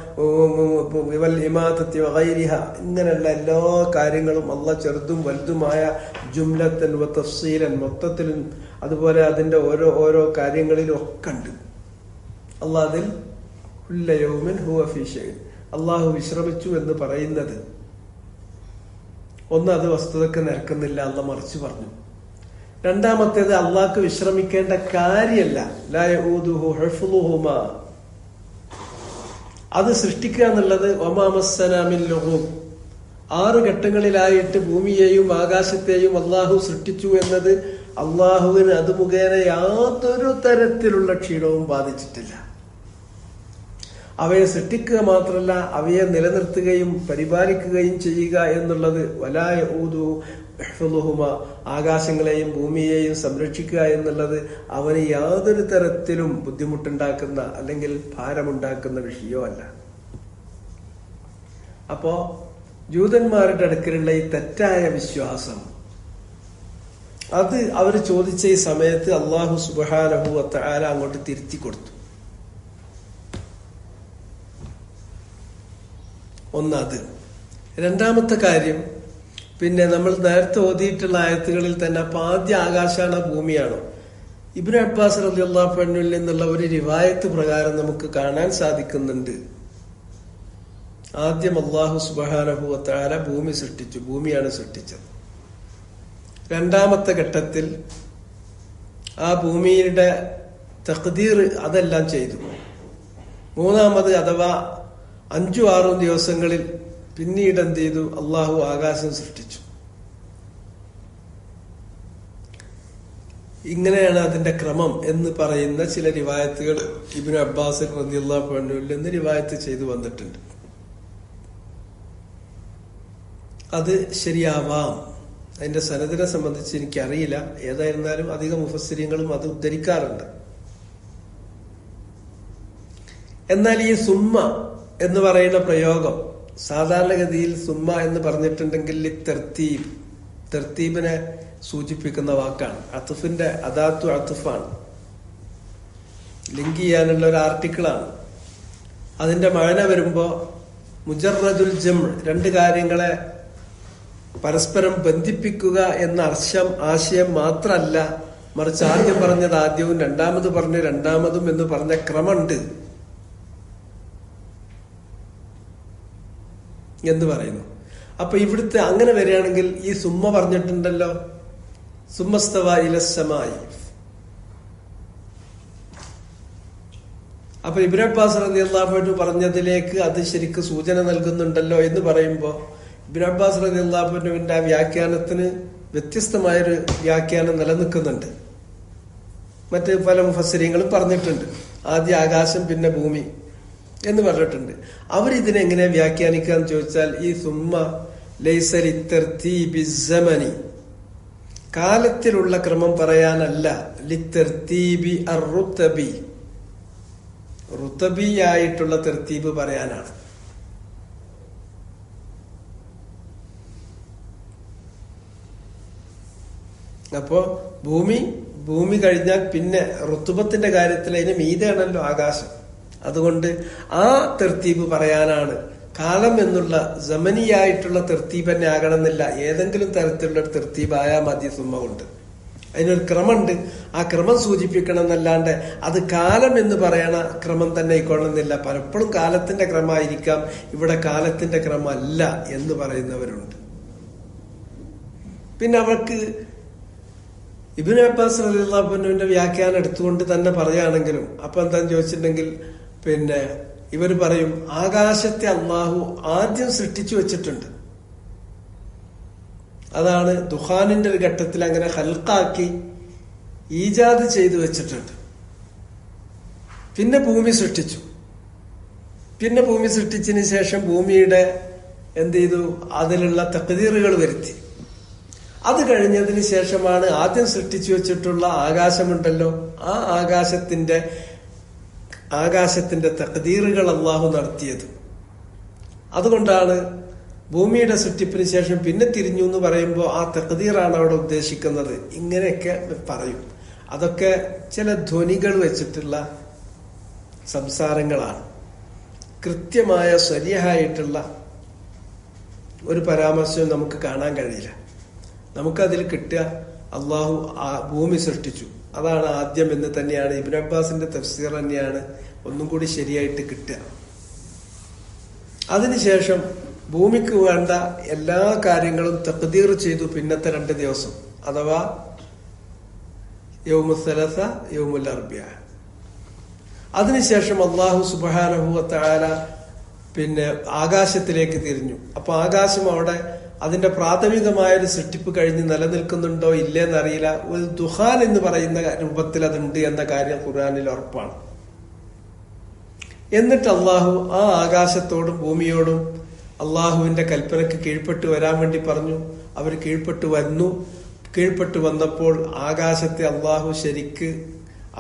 വൽ ഇമാതത്തി വഗൈരിഹ, ഇങ്ങനെയുള്ള എല്ലാ കാര്യങ്ങളും അള്ളാഹ് ചെറുതും വലുതുമായ ജുംലത്തൻ വ തഫ്സീലൻ, മൊത്തത്തിലും അതുപോലെ അതിന്റെ ഓരോ കാര്യങ്ങളിലും ഒക്കെ ഉണ്ട്. അള്ളാഹ് അതിൽ കുല്ല യൗമിൻ ഹുവ ഫീ ശൈഇൻ, അള്ളാഹു വിശ്രമിച്ചു എന്ന് പറയുന്നത് ഒന്ന്, അത് വസ്തുതക്ക് നിരക്കുന്നില്ല, അള്ളാഹ് മറിച്ച് പറഞ്ഞു. രണ്ടാമത്തേത് അള്ളാഹ്ക്ക് വിശ്രമിക്കേണ്ട കാര്യമല്ല, ലാ യഊദുഹു ഹിഫ്ളുഹുമാ, അത് സൃഷ്ടിക്കുക എന്നുള്ളത് വമാ മസ്സനാ മിൻ ലുഗൂബ്, 6 ഘട്ടങ്ങളിലായിട്ട് ഭൂമിയെയും ആകാശത്തെയും അള്ളാഹു സൃഷ്ടിച്ചു എന്നത് അള്ളാഹുവിന് അത് മുഖേന യാതൊരു തരത്തിലുള്ള ക്ഷീണവും ബാധിച്ചിട്ടില്ല. അവയെ സൃഷ്ടിക്കുക മാത്രമല്ല, അവയെ നിലനിർത്തുകയും പരിപാലിക്കുകയും ചെയ്യുക എന്നുള്ളത് വലാ യഊദുഹു ഹിഫ്ളുഹുമാ, ആകാശങ്ങളെയും ഭൂമിയെയും സംരക്ഷിക്കുക എന്നുള്ളത് അവന് യാതൊരു തരത്തിലും ബുദ്ധിമുട്ടുണ്ടാക്കുന്ന അല്ലെങ്കിൽ ഭാരമുണ്ടാക്കുന്ന വിഷയമല്ല. അപ്പോ ജൂതന്മാരുടെ അടുക്കലുള്ള ഈ തെറ്റായ വിശ്വാസം, അത് അവർ ചോദിച്ച ഈ സമയത്ത് അല്ലാഹു സുബ്ഹാനഹു വ തആല അങ്ങോട്ട് തിരുത്തി കൊടുത്തു. ഒന്നത്. രണ്ടാമത്തെ കാര്യം, പിന്നെ നമ്മൾ നേരത്തെ ഓതിയിട്ടുള്ള ആയത്തുകളിൽ തന്നെ അപ്പൊ ആദ്യ ആകാശാണോ ഭൂമിയാണോ? ഇബ്നു അബ്ബാസ് റളിയല്ലാഹു അൻഹുവിൽ നിന്നുള്ള ഒരു റിവായത്ത് പ്രകാരം നമുക്ക് കാണാൻ സാധിക്കുന്നുണ്ട്, ആദ്യം അല്ലാഹു സുബ്ഹാനഹു വ തആല ഭൂമി സൃഷ്ടിച്ചു, ഭൂമിയാണ് സൃഷ്ടിച്ചത്. രണ്ടാമത്തെ ഘട്ടത്തിൽ ആ ഭൂമിയുടെ തഖ്ദീർ അതെല്ലാം ചെയ്തു. മൂന്നാമത് അഥവാ 5-6 ദിവസങ്ങളിൽ പിന്നീട് എന്ത് ചെയ്തു? അള്ളാഹു ആകാശം സൃഷ്ടിച്ചു. ഇങ്ങനെയാണ് അതിന്റെ ക്രമം എന്ന് പറയുന്ന ചില റിവായത്തുകൾ ഇബ്നു അബ്ബാസ് റളിയല്ലാഹു അൻഹുവിൽ നിന്ന് റിവായത്ത് ചെയ്തു വന്നിട്ടുണ്ട്. അത് ശരിയാവാം, അതിന്റെ സനദിനെ സംബന്ധിച്ച് എനിക്കറിയില്ല. ഏതായിരുന്നാലും അധികം മുഫസ്സിരീങ്ങളും അത് ഉദ്ധരിക്കാറുണ്ട്. എന്നാൽ ഈ സുമ്മ എന്ന് പറയുന്ന പ്രയോഗം സാധാരണഗതിയിൽ സുമ്മ എന്ന് പറഞ്ഞിട്ടുണ്ടെങ്കിൽ തർത്തീബിനെ സൂചിപ്പിക്കുന്ന വാക്കാണ്. അത്തുഫിന്റെ അദാത്തു അത്തുഫാണ്, ലിങ്ക് ചെയ്യാനുള്ള ഒരു ആർട്ടിക്കിളാണ്. അതിന്റെ മഅന വരുമ്പോ മുജറദുൽ ജംഅ്, 2 കാര്യങ്ങളെ പരസ്പരം ബന്ധിപ്പിക്കുക എന്ന ആശയം മാത്രമല്ല, മറിച്ച് ആദ്യം പറഞ്ഞത് ആദ്യവും രണ്ടാമത് പറഞ്ഞ് രണ്ടാമതും എന്ന് പറഞ്ഞ ക്രമമുണ്ട് എന്ന് പറയുന്നു. അപ്പൊ ഇവിടുത്തെ അങ്ങനെ വരികയാണെങ്കിൽ ഈ സുമ്മ പറഞ്ഞിട്ടുണ്ടല്ലോ, സുമ്മസ്തവ ഇലസ്സമായി. അപ്പൊ ഇബ്നു അബ്ബാസ് റളിയല്ലാഹു അൻഹു പറഞ്ഞതിലേക്ക് അത് ശരിക്ക് സൂചന നൽകുന്നുണ്ടല്ലോ എന്ന് പറയുമ്പോ ഇബ്നു അബ്ബാസ് റളിയല്ലാഹു അൻഹുവിന്റെ ആ വ്യാഖ്യാനത്തിന് വ്യത്യസ്തമായൊരു വ്യാഖ്യാനം നിലനിൽക്കുന്നുണ്ട്. മറ്റ് പല മുഫസ്സിരീങ്ങളും പറഞ്ഞിട്ടുണ്ട്, ആദ്യ ആകാശം പിന്നെ ഭൂമി എന്ന് പറഞ്ഞിട്ടുണ്ട്. അവരിതിനെങ്ങനെ വ്യാഖ്യാനിക്കാന്ന് ചോദിച്ചാൽ, ഈ സുമ്മ ലൈസ ലിത്തർതീബി സമനി, കാലത്തിലുള്ള ക്രമം പറയാനല്ല, ലിത്തർതീബി അർറുതബി, റുതബി ആയിട്ടുള്ള തർത്തീബ് പറയാനാണ്. അപ്പോ ഭൂമി കഴിഞ്ഞാൽ പിന്നെ ഋതുബത്തിന്റെ കാര്യത്തിൽ അതിന് മീതെയാണല്ലോ ആകാശം. അതുകൊണ്ട് ആ തർത്തീബ് പറയാനാണ്. കാലം എന്നുള്ള സമനിയായിട്ടുള്ള തർത്തീബ് തന്നെ ആകണമെന്നില്ല, ഏതെങ്കിലും തരത്തിലുള്ള ഒരു തർത്തീബായാൽ മതി സുമ്മ കൊണ്ട്. അതിനൊരു ക്രമമുണ്ട്, ആ ക്രമം സൂചിപ്പിക്കണം എന്നല്ലാണ്ട് അത് കാലം എന്ന് പറയണ ക്രമം തന്നെ ആയിക്കൊള്ളുന്നില്ല. പലപ്പോഴും കാലത്തിന്റെ ക്രമമായിരിക്കാം, ഇവിടെ കാലത്തിന്റെ ക്രമമല്ല എന്ന് പറയുന്നവരുണ്ട്. പിന്നെ അവർക്ക് ഇബ്നു അബ്ബാസ് റളിയല്ലാഹു അൻഹുവിന്റെ വ്യാഖ്യാനം എടുത്തുകൊണ്ട് തന്നെ പറയുകയാണെങ്കിലും അപ്പൊ എന്താന്ന് ചോദിച്ചിട്ടുണ്ടെങ്കിൽ പിന്നെ ഇവര് പറയും ആകാശത്തെ അള്ളാഹു ആദ്യം സൃഷ്ടിച്ചു വെച്ചിട്ടുണ്ട്. അതാണ് ദുഖാനിന്റെ ഒരു ഘട്ടത്തിൽ അങ്ങനെ ഹൽക്കാക്കി ഈജാദ് ചെയ്തു വെച്ചിട്ടുണ്ട്. പിന്നെ ഭൂമി സൃഷ്ടിച്ചു. പിന്നെ ഭൂമി സൃഷ്ടിച്ചതിന് ശേഷം ഭൂമിയുടെ എന്ത് ചെയ്തു, അതിലുള്ള തഖ്ദീറുകൾ വരുത്തി. അത് കഴിഞ്ഞതിന് ശേഷമാണ് ആദ്യം സൃഷ്ടിച്ചു വെച്ചിട്ടുള്ള ആകാശമുണ്ടല്ലോ, ആ ആകാശത്തിന്റെ തഖ്ദീറുകൾ അള്ളാഹു നടത്തിയത്. അതുകൊണ്ടാണ് ഭൂമിയുടെ സൃഷ്ടിപ്പിന് ശേഷം പിന്നെ തിരിഞ്ഞു എന്ന് പറയുമ്പോൾ ആ തഖ്ദീറാണ് അവിടെ ഉദ്ദേശിക്കുന്നത്. ഇങ്ങനെയൊക്കെ പറയും. അതൊക്കെ ചില ധ്വനികൾ വെച്ചിട്ടുള്ള സംസാരങ്ങളാണ്. കൃത്യമായ ശരിയായിട്ടുള്ള ഒരു പരാമർശവും നമുക്ക് കാണാൻ കഴിയില്ല. നമുക്കതിൽ കിട്ടുക അള്ളാഹു ഭൂമി സൃഷ്ടിച്ചു, അതാണ് ആദ്യം എന്ന് തന്നെയാണ് ഇബ്നു അബ്ബാസിന്റെ തഫ്സീർ തന്നെയാണ് ഒന്നും കൂടി ശരിയായിട്ട് കിട്ടുക. അതിനുശേഷം ഭൂമിക്ക് വേണ്ട എല്ലാ കാര്യങ്ങളും തഖ്ദീർ ചെയ്തു പിന്നത്തെ 2 ദിവസം, അഥവാ യൗമുൽ സലസ യൗമുൽ അർബിയ. അതിനുശേഷം അള്ളാഹു സുബ്ഹാനഹു വ തആല പിന്നെ ആകാശത്തിലേക്ക് തിരിഞ്ഞു. അപ്പൊ ആകാശം അവിടെ അതിന്റെ പ്രാഥമികമായ ഒരു സൃഷ്ടിപ്പ് കഴിഞ്ഞ് നിലനിൽക്കുന്നുണ്ടോ ഇല്ലേന്നറിയില്ല. ഒരു ദുഹാൻ എന്ന് പറയുന്ന രൂപത്തിൽ അതുണ്ട് എന്ന കാര്യം ഖുർആനിൽ ഉറപ്പാണ്. എന്നിട്ട് അള്ളാഹു ആ ആകാശത്തോടും ഭൂമിയോടും അള്ളാഹുവിന്റെ കൽപ്പനക്ക് കീഴ്പ്പെട്ടു വരാൻ വേണ്ടി പറഞ്ഞു. അവർ കീഴ്പ്പെട്ടു വന്നു. കീഴ്പ്പെട്ടു വന്നപ്പോൾ ആകാശത്തെ അള്ളാഹു ശരിക്ക്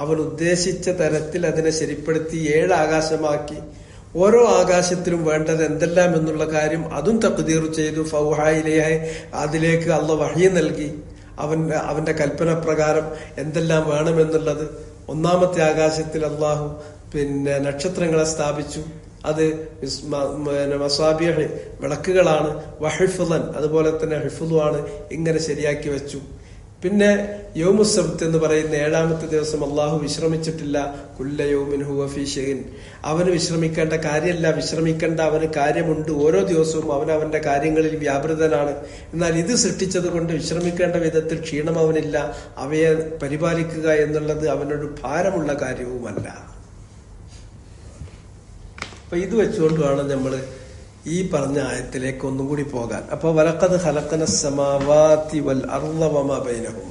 അവൻ ഉദ്ദേശിച്ച തരത്തിൽ അതിനെ ശരിപ്പെടുത്തി 7 ആകാശമാക്കി. ഓരോ ആകാശത്തിലും വേണ്ടത് എന്തെല്ലാം എന്നുള്ള കാര്യം അതും തഖ്ദീർ ചെയ്തു. ഫൗഹായിലേഹായി, അതിലേക്ക് അള്ളാഹു വഹ്യ് നൽകി. അവന്റെ കൽപ്പന പ്രകാരം എന്തെല്ലാം വേണമെന്നുള്ളത്. 1-ാമത്തെ ആകാശത്തിൽ അള്ളാഹു പിന്നെ നക്ഷത്രങ്ങളെ സ്ഥാപിച്ചു. അത് മസാബിഹ് വിളക്കുകളാണ്. വഹിഫ്ളൻ, അതുപോലെ തന്നെ ഹിഫ്ളുമാണ്. ഇങ്ങനെ ശരിയാക്കി വെച്ചു. പിന്നെ യൗമുസ്സബ്ത് എന്ന് പറയുന്ന 7-ാമത്തെ ദിവസം അള്ളാഹു വിശ്രമിച്ചിട്ടില്ല. കുല്ല യൗമിൻ ഹുവ ഫീ ഷൈഇൻ, അവന് വിശ്രമിക്കേണ്ട കാര്യമല്ല, വിശ്രമിക്കേണ്ട അവന് കാര്യമുണ്ട്. ഓരോ ദിവസവും അവന്റെ കാര്യങ്ങളിൽ വ്യാപൃതനാണ്. എന്നാൽ ഇത് സൃഷ്ടിച്ചത് കൊണ്ട് വിശ്രമിക്കേണ്ട വിധത്തിൽ ക്ഷീണം അവനില്ല. അവയെ പരിപാലിക്കുക എന്നുള്ളത് അവനൊരു ഭാരമുള്ള കാര്യവുമല്ല. അപ്പൊ ഇത് വെച്ചുകൊണ്ട് വേണം നമ്മള് ഈ പറഞ്ഞ ആയത്തിലേക്ക് ഒന്നും കൂടി പോകാൻ. അപ്പൊ വലഖദ് ഖലഖനസ് സമാവാതി വൽ അർള വമാ ബൈനഹുമ,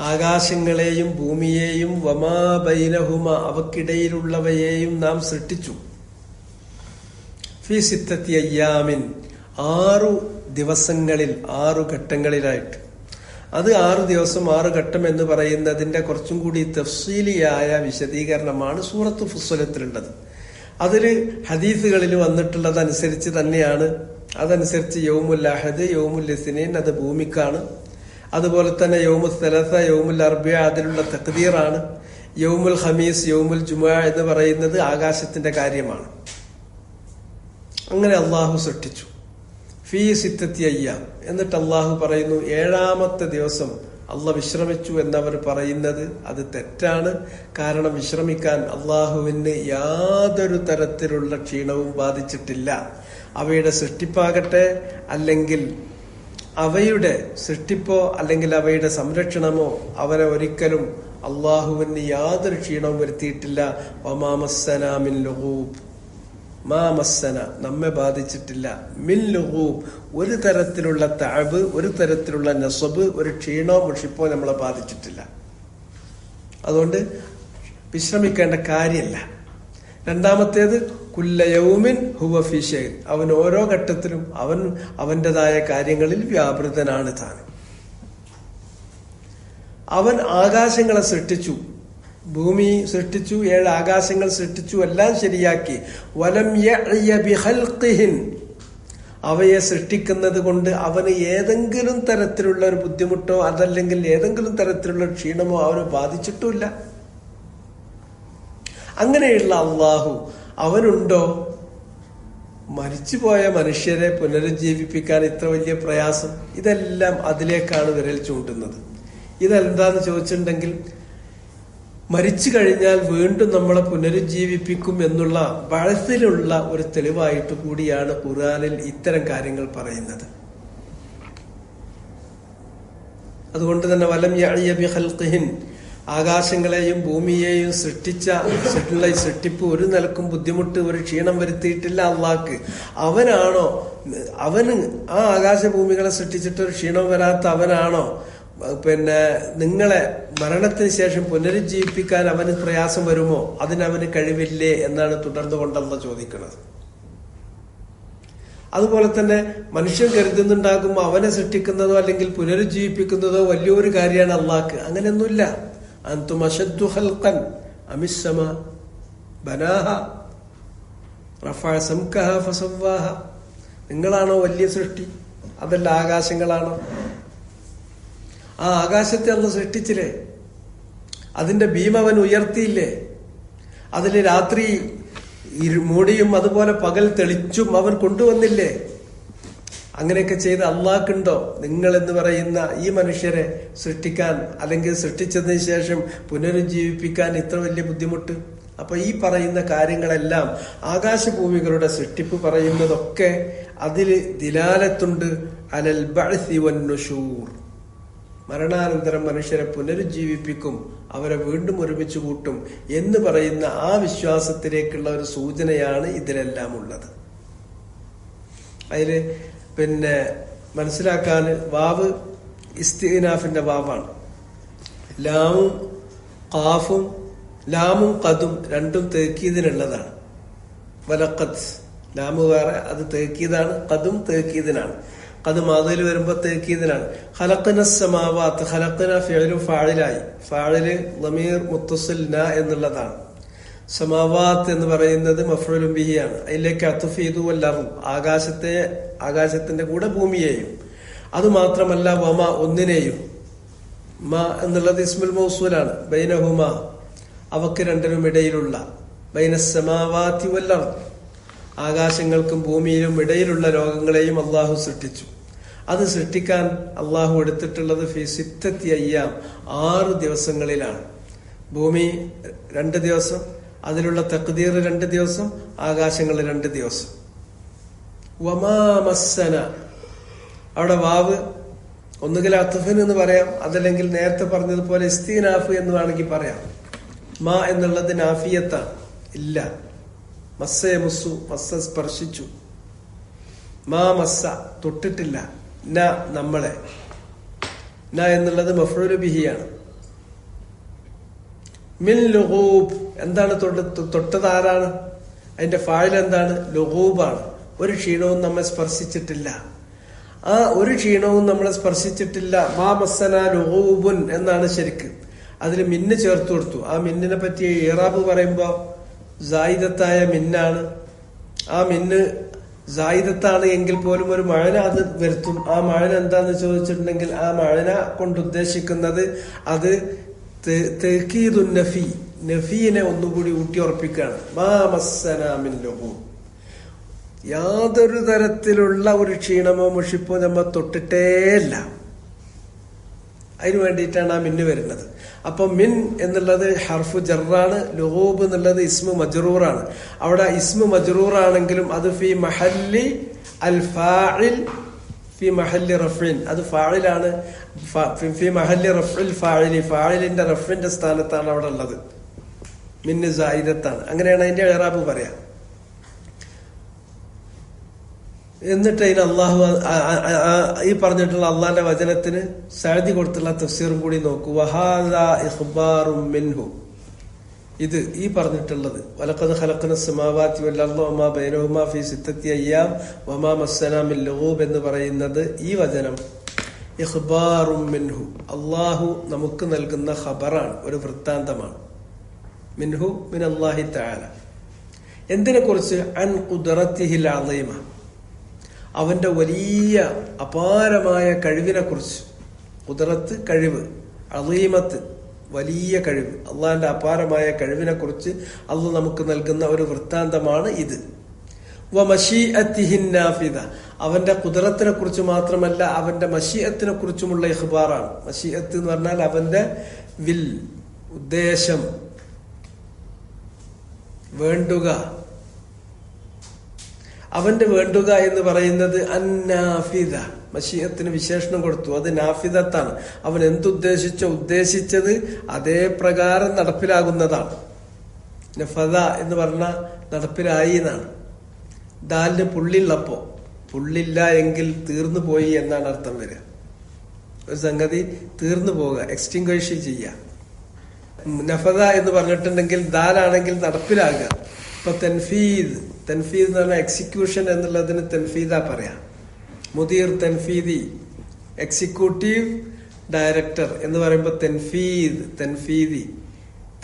ആകാശങ്ങളെയും ഭൂമിയെയും വമാ ബൈനഹുമ, അവക്കിടയിലുള്ളവയെയും നാം സൃഷ്ടിച്ചു. ഫീ സിത്തത്തി അയ്യാമിൻ, 6 ദിവസങ്ങളിൽ, 6 ഘട്ടങ്ങളിലായിട്ട്. അത് 6 ദിവസം 6 ഘട്ടം എന്ന് പറയുന്നതിന്റെ കുറച്ചും കൂടി തഫ്സീലിയായ വിശദീകരണമാണ് സൂറത്ത് ഫുസ്സിലത്തിലുള്ളത്. അതില് ഹദീസുകളിൽ വന്നിട്ടുള്ളതനുസരിച്ച് തന്നെയാണ്. അതനുസരിച്ച് യൗമുൽ അഹദ്, യൗമുൽ ഇസ്നൈൻ അത് ഭൂമിക്കാണ്. അതുപോലെ തന്നെ യൗമുൽ സലസ, യൗമുൽ അർബിയ അതിലുള്ള തഖ്ദീറാണ്. യൗമുൽ ഖമീസ്, യൗമുൽ ജുമുഅ എന്ന് പറയുന്നത് ആകാശത്തിന്റെ കാര്യമാണ്. അങ്ങനെ അള്ളാഹു സൃഷ്ടിച്ചു. ഫീ സിത്തത്തി അയ്യാം. എന്നിട്ട് അള്ളാഹു പറയുന്നു 7-ാമത്തെ ദിവസം അള്ളാഹ് വിശ്രമിച്ചു എന്നവർ പറയുന്നത് അത് തെറ്റാണ്. കാരണം വിശ്രമിക്കാൻ അള്ളാഹുവിന് യാതൊരു തരത്തിലുള്ള ക്ഷീണവും ബാധിച്ചിട്ടില്ല. അവയുടെ സൃഷ്ടിപ്പാകട്ടെ, അല്ലെങ്കിൽ അവയുടെ സൃഷ്ടിപ്പോ അല്ലെങ്കിൽ അവയുടെ സംരക്ഷണമോ അവനെ ഒരിക്കലും അള്ളാഹുവിന് യാതൊരു ക്ഷീണവും വരുത്തിയിട്ടില്ല. വമാ മസ്സനാ മിൻ ലുഗൂബ്, മാ മസ്സന, നമ്മെ ബാധിച്ചിട്ടില്ല. മിൻ ലുഗൂബ്, ഒരു തരത്തിലുള്ള തഅബ്, ഒരു തരത്തിലുള്ള നസബ്, ഒരു ക്ഷീണോ മുഷിപ്പോ നമ്മളെ ബാധിച്ചിട്ടില്ല. അതുകൊണ്ട് വിശ്രമിക്കേണ്ട കാര്യമല്ല. 2-ാമത്തേത് കുല്ല യൗമിൻ ഹുവ ഫീ ഷൈഇൻ, അവൻ ഓരോ ഘട്ടത്തിലും അവന്റേതായ കാര്യങ്ങളിൽ വ്യാപൃതനാണ് താൻ. അവൻ ആകാശങ്ങളെ സൃഷ്ടിച്ചു, ഭൂമി സൃഷ്ടിച്ചു, 7 ആകാശങ്ങൾ സൃഷ്ടിച്ചു, എല്ലാം ശരിയാക്കി. വലം യഅയ ബിഖൽഖിഹിൻ, അവയെ സൃഷ്ടിക്കുന്നത് കൊണ്ട് അവന് ഏതെങ്കിലും തരത്തിലുള്ള ഒരു ബുദ്ധിമുട്ടോ അതല്ലെങ്കിൽ ഏതെങ്കിലും തരത്തിലുള്ള ക്ഷീണമോ അവന് ബാധിച്ചിട്ടുമില്ല. അങ്ങനെയുള്ള അള്ളാഹു അവനുണ്ടോ മരിച്ചുപോയ മനുഷ്യരെ പുനരുജ്ജീവിപ്പിക്കാൻ ഇത്ര വലിയ പ്രയാസം? ഇതെല്ലാം അതിലേക്കാണ് വിരൽ ചൂണ്ടുന്നത്. ഇതെന്താന്ന് ചോദിച്ചിട്ടുണ്ടെങ്കിൽ, മരിച്ചു കഴിഞ്ഞാൽ വീണ്ടും നമ്മളെ പുനരുജ്ജീവിപ്പിക്കും എന്നുള്ള ബഅസിലുള്ള ഒരു തെളിവായിട്ട് കൂടിയാണ് ഖുർആനിൽ ഇത്തരം കാര്യങ്ങൾ പറയുന്നത്. അതുകൊണ്ട് തന്നെ വലം യഅ്യ ബി ഖൽഖിഹിൻ, ആകാശങ്ങളെയും ഭൂമിയെയും സൃഷ്ടിപ്പ് ഒരു നിലക്കും ബുദ്ധിമുട്ട് ഒരു ക്ഷീണം വരുത്തിയിട്ടില്ല അള്ളാഹ്ക്ക്. അവന് ആ ആകാശഭൂമികളെ സൃഷ്ടിച്ചിട്ട് ഒരു ക്ഷീണം വരാത്ത അവനാണോ നിങ്ങളെ മരണത്തിന് ശേഷം പുനരുജ്ജീവിപ്പിക്കാൻ അവന് പ്രയാസം വരുമോ? അതിനവന് കഴിവില്ലേ എന്നാണ് തുടർന്നു കൊണ്ടല്ല ചോദിക്കുന്നത്. അതുപോലെ തന്നെ മനുഷ്യൻ കരുതുന്നുണ്ടാകുമ്പോൾ അവനെ സൃഷ്ടിക്കുന്നതോ അല്ലെങ്കിൽ പുനരുജ്ജീവിപ്പിക്കുന്നതോ വലിയൊരു കാര്യമാണ് അള്ളാഹ്ക്ക്. അങ്ങനെയൊന്നുമില്ല. അൻതും അശദ്ദു ഖൽഖൻ അമിസ്സമ ബനാഹ റഫഅ സംകഹ ഫസവ്വാഹ. നിങ്ങളാണോ വലിയ സൃഷ്ടി? അതല്ല ആകാശങ്ങളാണോ? ആ ആകാശത്തെ അന്ന് സൃഷ്ടിച്ചില്ലേ? അതിന്റെ ഭീം അവൻ ഉയർത്തിയില്ലേ? അതില് രാത്രി മൂടിയും അതുപോലെ പകൽ തെളിച്ചും അവൻ കൊണ്ടുവന്നില്ലേ? അങ്ങനെയൊക്കെ ചെയ്ത് അള്ളാഹ്ക്കുണ്ടോ നിങ്ങൾ എന്ന് പറയുന്ന ഈ മനുഷ്യരെ സൃഷ്ടിക്കാൻ, അല്ലെങ്കിൽ സൃഷ്ടിച്ചതിന് ശേഷം പുനരുജ്ജീവിപ്പിക്കാൻ ഇത്ര വലിയ ബുദ്ധിമുട്ട്? അപ്പൊ ഈ പറയുന്ന കാര്യങ്ങളെല്ലാം ആകാശഭൂമികളുടെ സൃഷ്ടിപ്പ് പറയുന്നതൊക്കെ അതില് ദിലാലത്തുണ്ട് അലൽ ബഅ്സി വന്നുശൂർ. മരണാനന്തരം മനുഷ്യരെ പുനരുജ്ജീവിപ്പിക്കും, അവരെ വീണ്ടും ഒരുമിച്ച് കൂട്ടും എന്ന് പറയുന്ന ആ വിശ്വാസത്തിലേക്കുള്ള ഒരു സൂചനയാണ് ഇതിലെല്ലാം ഉള്ളത്. അതില് മനസ്സിലാക്കാൻ വാവ് ഇസ്തിഗ്നാഫിന്റെ വാവാണ്. ലാമും ഖാഫും ലാമും ഖദും രണ്ടും തേക്കീദിനുള്ളതാണ്. വലഖദ് ലാമു വേറെ, അത് തേക്കീദാണ്. ഖദും തേക്കീദിനാണ്. ഖദ് മാദിയിൽ വരുമ്പോ തേക്കീദിനാണ്. ഖലഖന സമാവാത്ത്, ഖലഖന ഫിഅലു ഫാഇലായി. ഫാഇല് ളമീർ മുത്തസിൽ ന എന്നുള്ളതാണ്. സമാവാത്ത് എന്ന് പറയുന്നത് മഫ്ഊലുൻ ബിഹിയാണ്. അതിലേക്ക് അത്ഫ് ചെയ്തു വല്ലർദ്, ആകാശത്തിന്റെ കൂടെ ഭൂമിയെയും. അത് മാത്രമല്ല വമ ഒന്നിനെയും. മ എന്നുള്ളത് ഇസ്മുൽ മൗസൂലാണ്. ബൈനഹുമ അവക്ക് രണ്ടിനും ഇടയിലുള്ള, ബൈനസ്സമാവാതി വല്ലർദ് ആകാശങ്ങൾക്കും ഭൂമിയിലും ഇടയിലുള്ള ലോകങ്ങളെയും അള്ളാഹു സൃഷ്ടിച്ചു. അത് സൃഷ്ടിക്കാൻ അള്ളാഹു എടുത്തിട്ടുള്ളത് ഫി സിത്തത്തി അയ്യാം 6 ദിവസങ്ങളിലാണ്. ഭൂമി 2 ദിവസം, അതിലുള്ള തഖ്ദീർ 2 ദിവസം, ആകാശങ്ങൾ 2 ദിവസം. വമാ മസ്സന, അവിടെ വാവ് ഒന്നുകിൽ അത്ഫൻ എന്ന് പറയാം, അതല്ലെങ്കിൽ നേരത്തെ പറഞ്ഞതുപോലെ ഇസ്തിനാഫ് എന്ന് വേണമെങ്കിൽ പറയാം. മാ എന്നുള്ളത് നാഫിയത്താണ്, ഇല്ല. മസ്സ മുസ്സു, മസ്സ സ്പർശിച്ചു. മാ മസ്സ തൊട്ടിട്ടില്ല. ന നമ്മളെ. ന എന്നുള്ളത് മഫ്ഊലു ബിഹിയാണ്. മിൻ ലുഗൂബ് എന്താണ് തൊട്ടത്? ആരാണ്? അതിന്റെ ഫാഇൽ എന്താണ്? ലുഗൂബാണ്. ഒരു ക്ഷീണവും നമ്മെ സ്പർശിച്ചിട്ടില്ല. ആ ഒരു ക്ഷീണവും നമ്മളെ സ്പർശിച്ചിട്ടില്ല. മാ മസ്സന ലുഗൂബുൻ എന്നാണ് ശരിക്ക്. അതിൽ മിന്ന് ചേർത്ത് കൊടുത്തു. ആ മിന്നിനെ പറ്റി ഇറാബ് പറയുമ്പോ സായിദത്തായ മിന്നാണ്. ആ മിന്ന് സായിദത്താണ് എങ്കിൽ പോലും ഒരു മഴന അത് വരുത്തും. ആ മഴന എന്താന്ന് ചോദിച്ചിട്ടുണ്ടെങ്കിൽ ആ മഴന കൊണ്ട് ഉദ്ദേശിക്കുന്നത് അത് തഅ്കീദുൻ നഫി, നഫീനെ ഒന്നുകൂടി ഊട്ടി ഉറപ്പിക്കുകയാണ്. മാ മസ്സന മിൻ ലുഗൂബ്, യാതൊരു തരത്തിലുള്ള ഒരു ക്ഷീണമോ മുഷിപ്പോ നമ്മ തൊട്ടിട്ടേയില്ല. അതിനു വേണ്ടിയിട്ടാണ് ആ മിന്ന് വരുന്നത്. അപ്പൊ മിൻ എന്നുള്ളത് ഹർഫു ജറാണ്, ലുഗൂബ് എന്നുള്ളത് ഇസ്മു മജ്റൂറാണ്. അവിടെ ഇസ്മു മജ്റൂറാണെങ്കിലും അത് ഫി മഹല്ലി അൽ ഫാഇൽ, ഫി മഹല്ലി റഫ്ഇൻ, അത് ഫാഇലാണ്. ഫി മഹല്ലി റഫ്ഇൽ ഫാഇലി, ഫാഇലിന്റെ റഫ്ഇന്റെ സ്ഥാനത്താണ് അവിടെ ഉള്ളത്. മിന്ന് സായിദത്താണ്. അങ്ങനെയാണ് അതിന്റെ ഇറാബ് പറയാ. എന്നിട്ട് അതിന് അള്ളാഹു ഈ പറഞ്ഞിട്ടുള്ള അള്ളാന്റെ വചനത്തിന് സഅദി കൊടുത്തുള്ള തഫ്സീറും കൂടി നോക്കൂ. വഹാദാ ഇഖ്ബാറും മിൻഹു, ഇത് ഈ പറഞ്ഞിട്ടുള്ളത് വലഖദ് ഖലഖന സ്സമാവാതി വൽ അർള വമാ ബൈനഹുമാ ഫീ സിത്തത്തി അയ്യാം വമാ മസ്സനാ മിൻ ലുഗൂബ് എന്ന് പറയുന്നത് ഈ വചനം ഇഖ്ബാറും മിൻഹു, അള്ളാഹു നമുക്ക് നൽകുന്ന ഖബറാണ്, ഒരു വൃത്താന്തമാണ്. മിൻഹു മിൻ അല്ലാഹി തആല. എന്തിനെ കുറിച്ച്? അൻ ഖുദ്റത്തിഹിൽ അളീമ, അവന്റെ വലിയ അപാരമായ കഴിവിനെ കുറിച്ച്. ഖുദ്റത്ത് കഴിവ്, അളീമത്ത് വലിയ കഴിവ്, അള്ളാഹിന്റെ അപാരമായ കഴിവിനെ കുറിച്ച് അള്ളാഹു നമുക്ക് നൽകുന്ന ഒരു വൃത്താന്തമാണ് ഇത്. വമശീഅത്തിഹിൻ നാഫിദ, അവന്റെ ഖുദ്റത്തിനെ കുറിച്ച് മാത്രമല്ല അവന്റെ മശീഅത്തിനെ കുറിച്ചുമുള്ള ഇഖ്ബാറാണ്. മശീഅത്ത് എന്ന് പറഞ്ഞാൽ അവന്റെ വിൽ, ഉദ്ദേശം, വേണ്ടുക. അവന്റെ വേണ്ടുക എന്ന് പറയുന്നത് അന്നാഫിദ. മശീഅത്തിന് വിശേഷണം കൊടുത്തു, അത് നാഫിദത്താണ്. അവൻ ഉദ്ദേശിച്ചത് അതേ പ്രകാരം നടപ്പിലാകുന്നതാണ്. നഫദ എന്ന് പറഞ്ഞ നടപ്പിലായി എന്നാണ്. ദാലിന് പുള്ളിയുള്ളപ്പോ, പുള്ളില്ല എങ്കിൽ തീർന്നു പോയി എന്നാണ് അർത്ഥം വരിക. ഒരു സംഗതി തീർന്നു പോവുക, എക്സ്റ്റിംഗ്വിഷ് ചെയ്യുക. നഫദ എന്ന് പറഞ്ഞിട്ടുണ്ടെങ്കിൽ ദാലാണെങ്കിൽ നടപ്പിലാകുക. ഇപ്പൊ തൻഫീദ് എന്ന് പറഞ്ഞാൽ എക്സിക്യൂഷൻ എന്നുള്ളതിന് തൻഫീദാ പറയാം. മുദീർ തൻഫീദി, എക്സിക്യൂട്ടീവ് ഡയറക്ടർ എന്ന് പറയുമ്പോൾ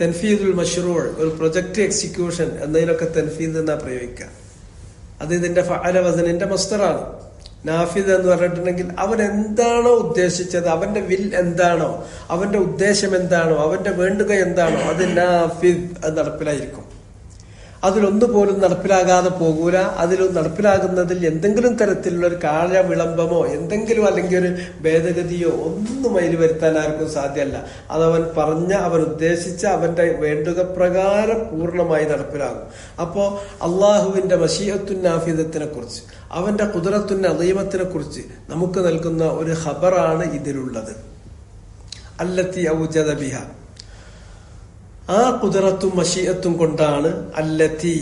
തൻഫീദുൽ മഷ്റൂഅ്, ഒരു പ്രൊജക്ട് എക്സിക്യൂഷൻ എന്നതിനൊക്കെ തൻഫീദ് എന്നാ പ്രയോഗിക്കുക. അത് ഇതിന്റെ ഫഅല വസനിന്റെ മസ്ദറാണ്. നാഫിദ് എന്ന് പറഞ്ഞിട്ടുണ്ടെങ്കിൽ അവൻ എന്താണോ ഉദ്ദേശിച്ചത്, അവന്റെ വിൽ എന്താണോ, അവന്റെ ഉദ്ദേശം എന്താണോ, അവന്റെ വേണ്ടുക എന്താണോ, അത് നാഫിദ്, അത് നടപ്പിലായിരിക്കും. അതിലൊന്നുപോലും നടപ്പിലാകാതെ പോകൂല. നടപ്പിലാകുന്നതിൽ എന്തെങ്കിലും തരത്തിലുള്ള ഒരു കാലവിളംബമോ എന്തെങ്കിലും അല്ലെങ്കിൽ ഒരു ഭേദഗതിയോ ഒന്നും അതിൽ വരുത്താൻ ആർക്കും സാധ്യമല്ല. അതവൻ അവൻ ഉദ്ദേശിച്ച അവന്റെ വേണ്ടുക പ്രകാരം പൂർണ്ണമായി നടപ്പിലാകും. അപ്പോ അള്ളാഹുവിന്റെ മശീഅത്തുൻ നാഫിദത്തിനെ കുറിച്ച്, അവന്റെ ഖുദ്റത്തുൻ അളീമത്തിനെ കുറിച്ച് നമുക്ക് നൽകുന്ന ഒരു ഖബറാണ് ഇതിലുള്ളത്. അല്ലത്തി ഔജദ ബിഹ, ആ ഖുദ്റത്തും മശീഅത്തും കൊണ്ടാണ്, അല്ലത്തി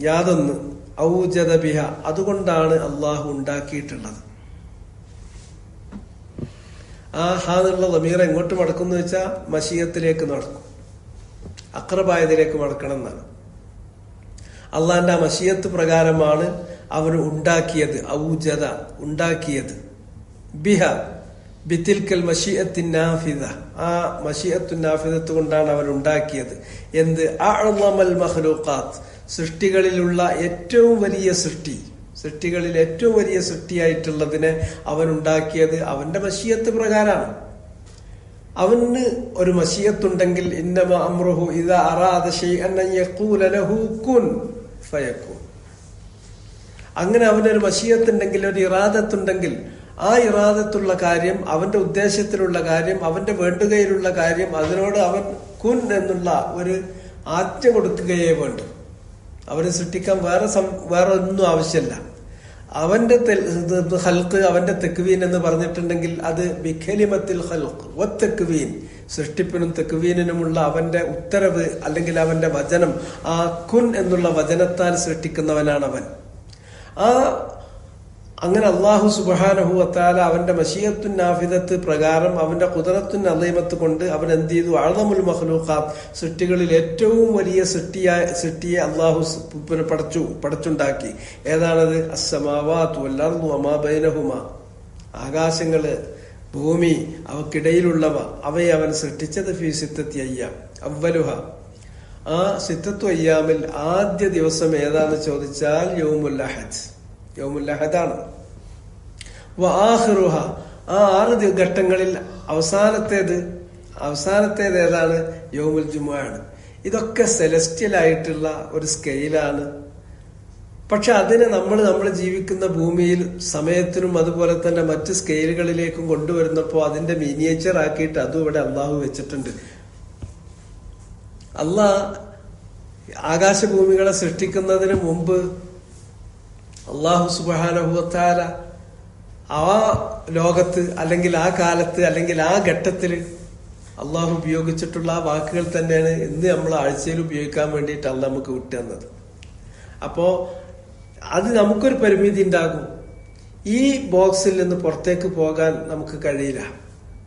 യാതൊന്ന്, ഔജദ ബിഹ അതുകൊണ്ടാണ് അള്ളാഹു ഉണ്ടാക്കിയിട്ടുള്ളത്. ആ ഹാ എന്നുള്ള ദമീർ എങ്ങോട്ട് മടക്കും എന്ന് വെച്ചാൽ മശീഅത്തിലേക്ക് നടക്കും, അഖ്റബായതിലേക്ക് മടക്കണം എന്നാണ്. അള്ളാന്റെ ആ മശീഅത്ത് പ്രകാരമാണ് അവൻ ഉണ്ടാക്കിയത്. ഔജദ ഉണ്ടാക്കിയത്, ബിഹ ബിതിൽക്കൽ മശീഅത്തിൻ നാഫിദ, ആ മശീഅത്തുൻ നാഫിദത്ത് കൊണ്ടാണ് അവൻ ഉണ്ടാക്കിയത്. എന്ത്? അഅ്ളമൽ മഖ്ലൂഖാത്ത്, സൃഷ്ടികളിലുള്ള ഏറ്റവും വലിയ സൃഷ്ടികളിൽ ഏറ്റവും വലിയ സൃഷ്ടിയായിട്ടുള്ളതിനെ അവൻ ഉണ്ടാക്കിയത് അവന്റെ മശീഅത്ത് പ്രകാരമാണ്. അവന് ഒരു മശീഅത്തുണ്ടെങ്കിൽ ഇന്നമാ അംറുഹു ഇദാ അറാദ ശൈഅൻ അൻ യഖൂല ലഹു കുൻ ഫയകുൻ. അങ്ങനെ അവനൊരു മശീഅത്തുണ്ടെങ്കിൽ, ഒരു ഇറാദത്തുണ്ടെങ്കിൽ, ആ ഇറാദത്തുള്ള കാര്യം, അവന്റെ ഉദ്ദേശത്തിലുള്ള കാര്യം, അവന്റെ വേണ്ടുകയിലുള്ള കാര്യം, അതിനോട് അവൻ കുൻ എന്നുള്ള ഒരു ആജ്ഞ കൊടുക്കുകയേ വേണ്ടു. അവനെ സൃഷ്ടിക്കാൻ വേറെ ഒന്നും ആവശ്യമല്ല. അവന്റെ ഖൽഖ്, അവന്റെ തക്വീൻ എന്ന് പറഞ്ഞിട്ടുണ്ടെങ്കിൽ അത് ബിഖലിമത്തിൽ ഖൽഖ് വത്തക്വീൻ, സൃഷ്ടിപ്പിനും തക്വീനിനുമുള്ള അവന്റെ ഉത്തരവ് അല്ലെങ്കിൽ അവന്റെ വചനം, ആ കുൻ എന്നുള്ള വചനത്താൽ സൃഷ്ടിക്കുന്നവനാണ് അവൻ. അങ്ങനെ അള്ളാഹു സുബ്ഹാനഹു വതആല അവന്റെ മശീഅത്തുൻ നാഫിദത്ത് പ്രകാരം അവന്റെ ഖുദ്റത്തുൻ അളീമത്ത് കൊണ്ട് അവൻ എന്ത് ചെയ്തു? അഅ്ളമുൽ മഖ്ലൂഖാത്ത്, സൃഷ്ടികളിൽ ഏറ്റവും വലിയ സൃഷ്ടിയെ അള്ളാഹു പടച്ചുണ്ടാക്കി. ഏതാണത്? അസ്സമാവാതു വൽ അർദു വമാ ബൈനഹുമാ, ആകാശങ്ങള്, ഭൂമി, അവക്കിടയിലുള്ളവ, അവയെ അവൻ സൃഷ്ടിച്ചത് ഫീ സിത്തത്തി അയ്യാം. അവ്വലുഹ, ആ സിത്തത്തു അയ്യാമിൽ ആദ്യ ദിവസം ഏതാന്ന് ചോദിച്ചാൽ യൗമുൽ അഹദ്, യൗമുൽ അഹദാണ്. വആഖിറുഹ, ആ 6 ഘട്ടങ്ങളിൽ അവസാനത്തേത് ഏതാണ്? യൗമുൽ ജുമുഅയാണ്. ഇതൊക്കെ സെലസ്റ്റിയൽ ആയിട്ടുള്ള ഒരു സ്കെയിലാണ്. പക്ഷെ അതിനെ നമ്മൾ ജീവിക്കുന്ന ഭൂമിയിൽ സമയത്തിനും അതുപോലെ തന്നെ മറ്റ് സ്കെയിലുകളിലേക്കും കൊണ്ടുവരുന്നപ്പോൾ അതിന്റെ മിനിയേച്ചർ ആക്കിയിട്ട് അതും ഇവിടെ അള്ളാഹു വെച്ചിട്ടുണ്ട്. അള്ളാഹ് ആകാശഭൂമികളെ സൃഷ്ടിക്കുന്നതിന് മുമ്പ് അള്ളാഹു സുബ്ഹാനഹു വതആല ആ ലോകത്ത് അല്ലെങ്കിൽ ആ കാലത്ത് അല്ലെങ്കിൽ ആ ഘട്ടത്തില് അള്ളാഹു ഉപയോഗിച്ചിട്ടുള്ള ആ വാക്കുകൾ തന്നെയാണ് ഇന്ന് നമ്മൾ ആഴ്ചയിൽ ഉപയോഗിക്കാൻ വേണ്ടിയിട്ട് അള്ളാഹ് നമുക്ക് വിട്ടുതന്നത്. അപ്പോ അത് നമുക്കൊരു പരിമിതി ഉണ്ടാകും. ഈ ബോക്സിൽ നിന്ന് പുറത്തേക്ക് പോകാൻ നമുക്ക് കഴിയില്ല.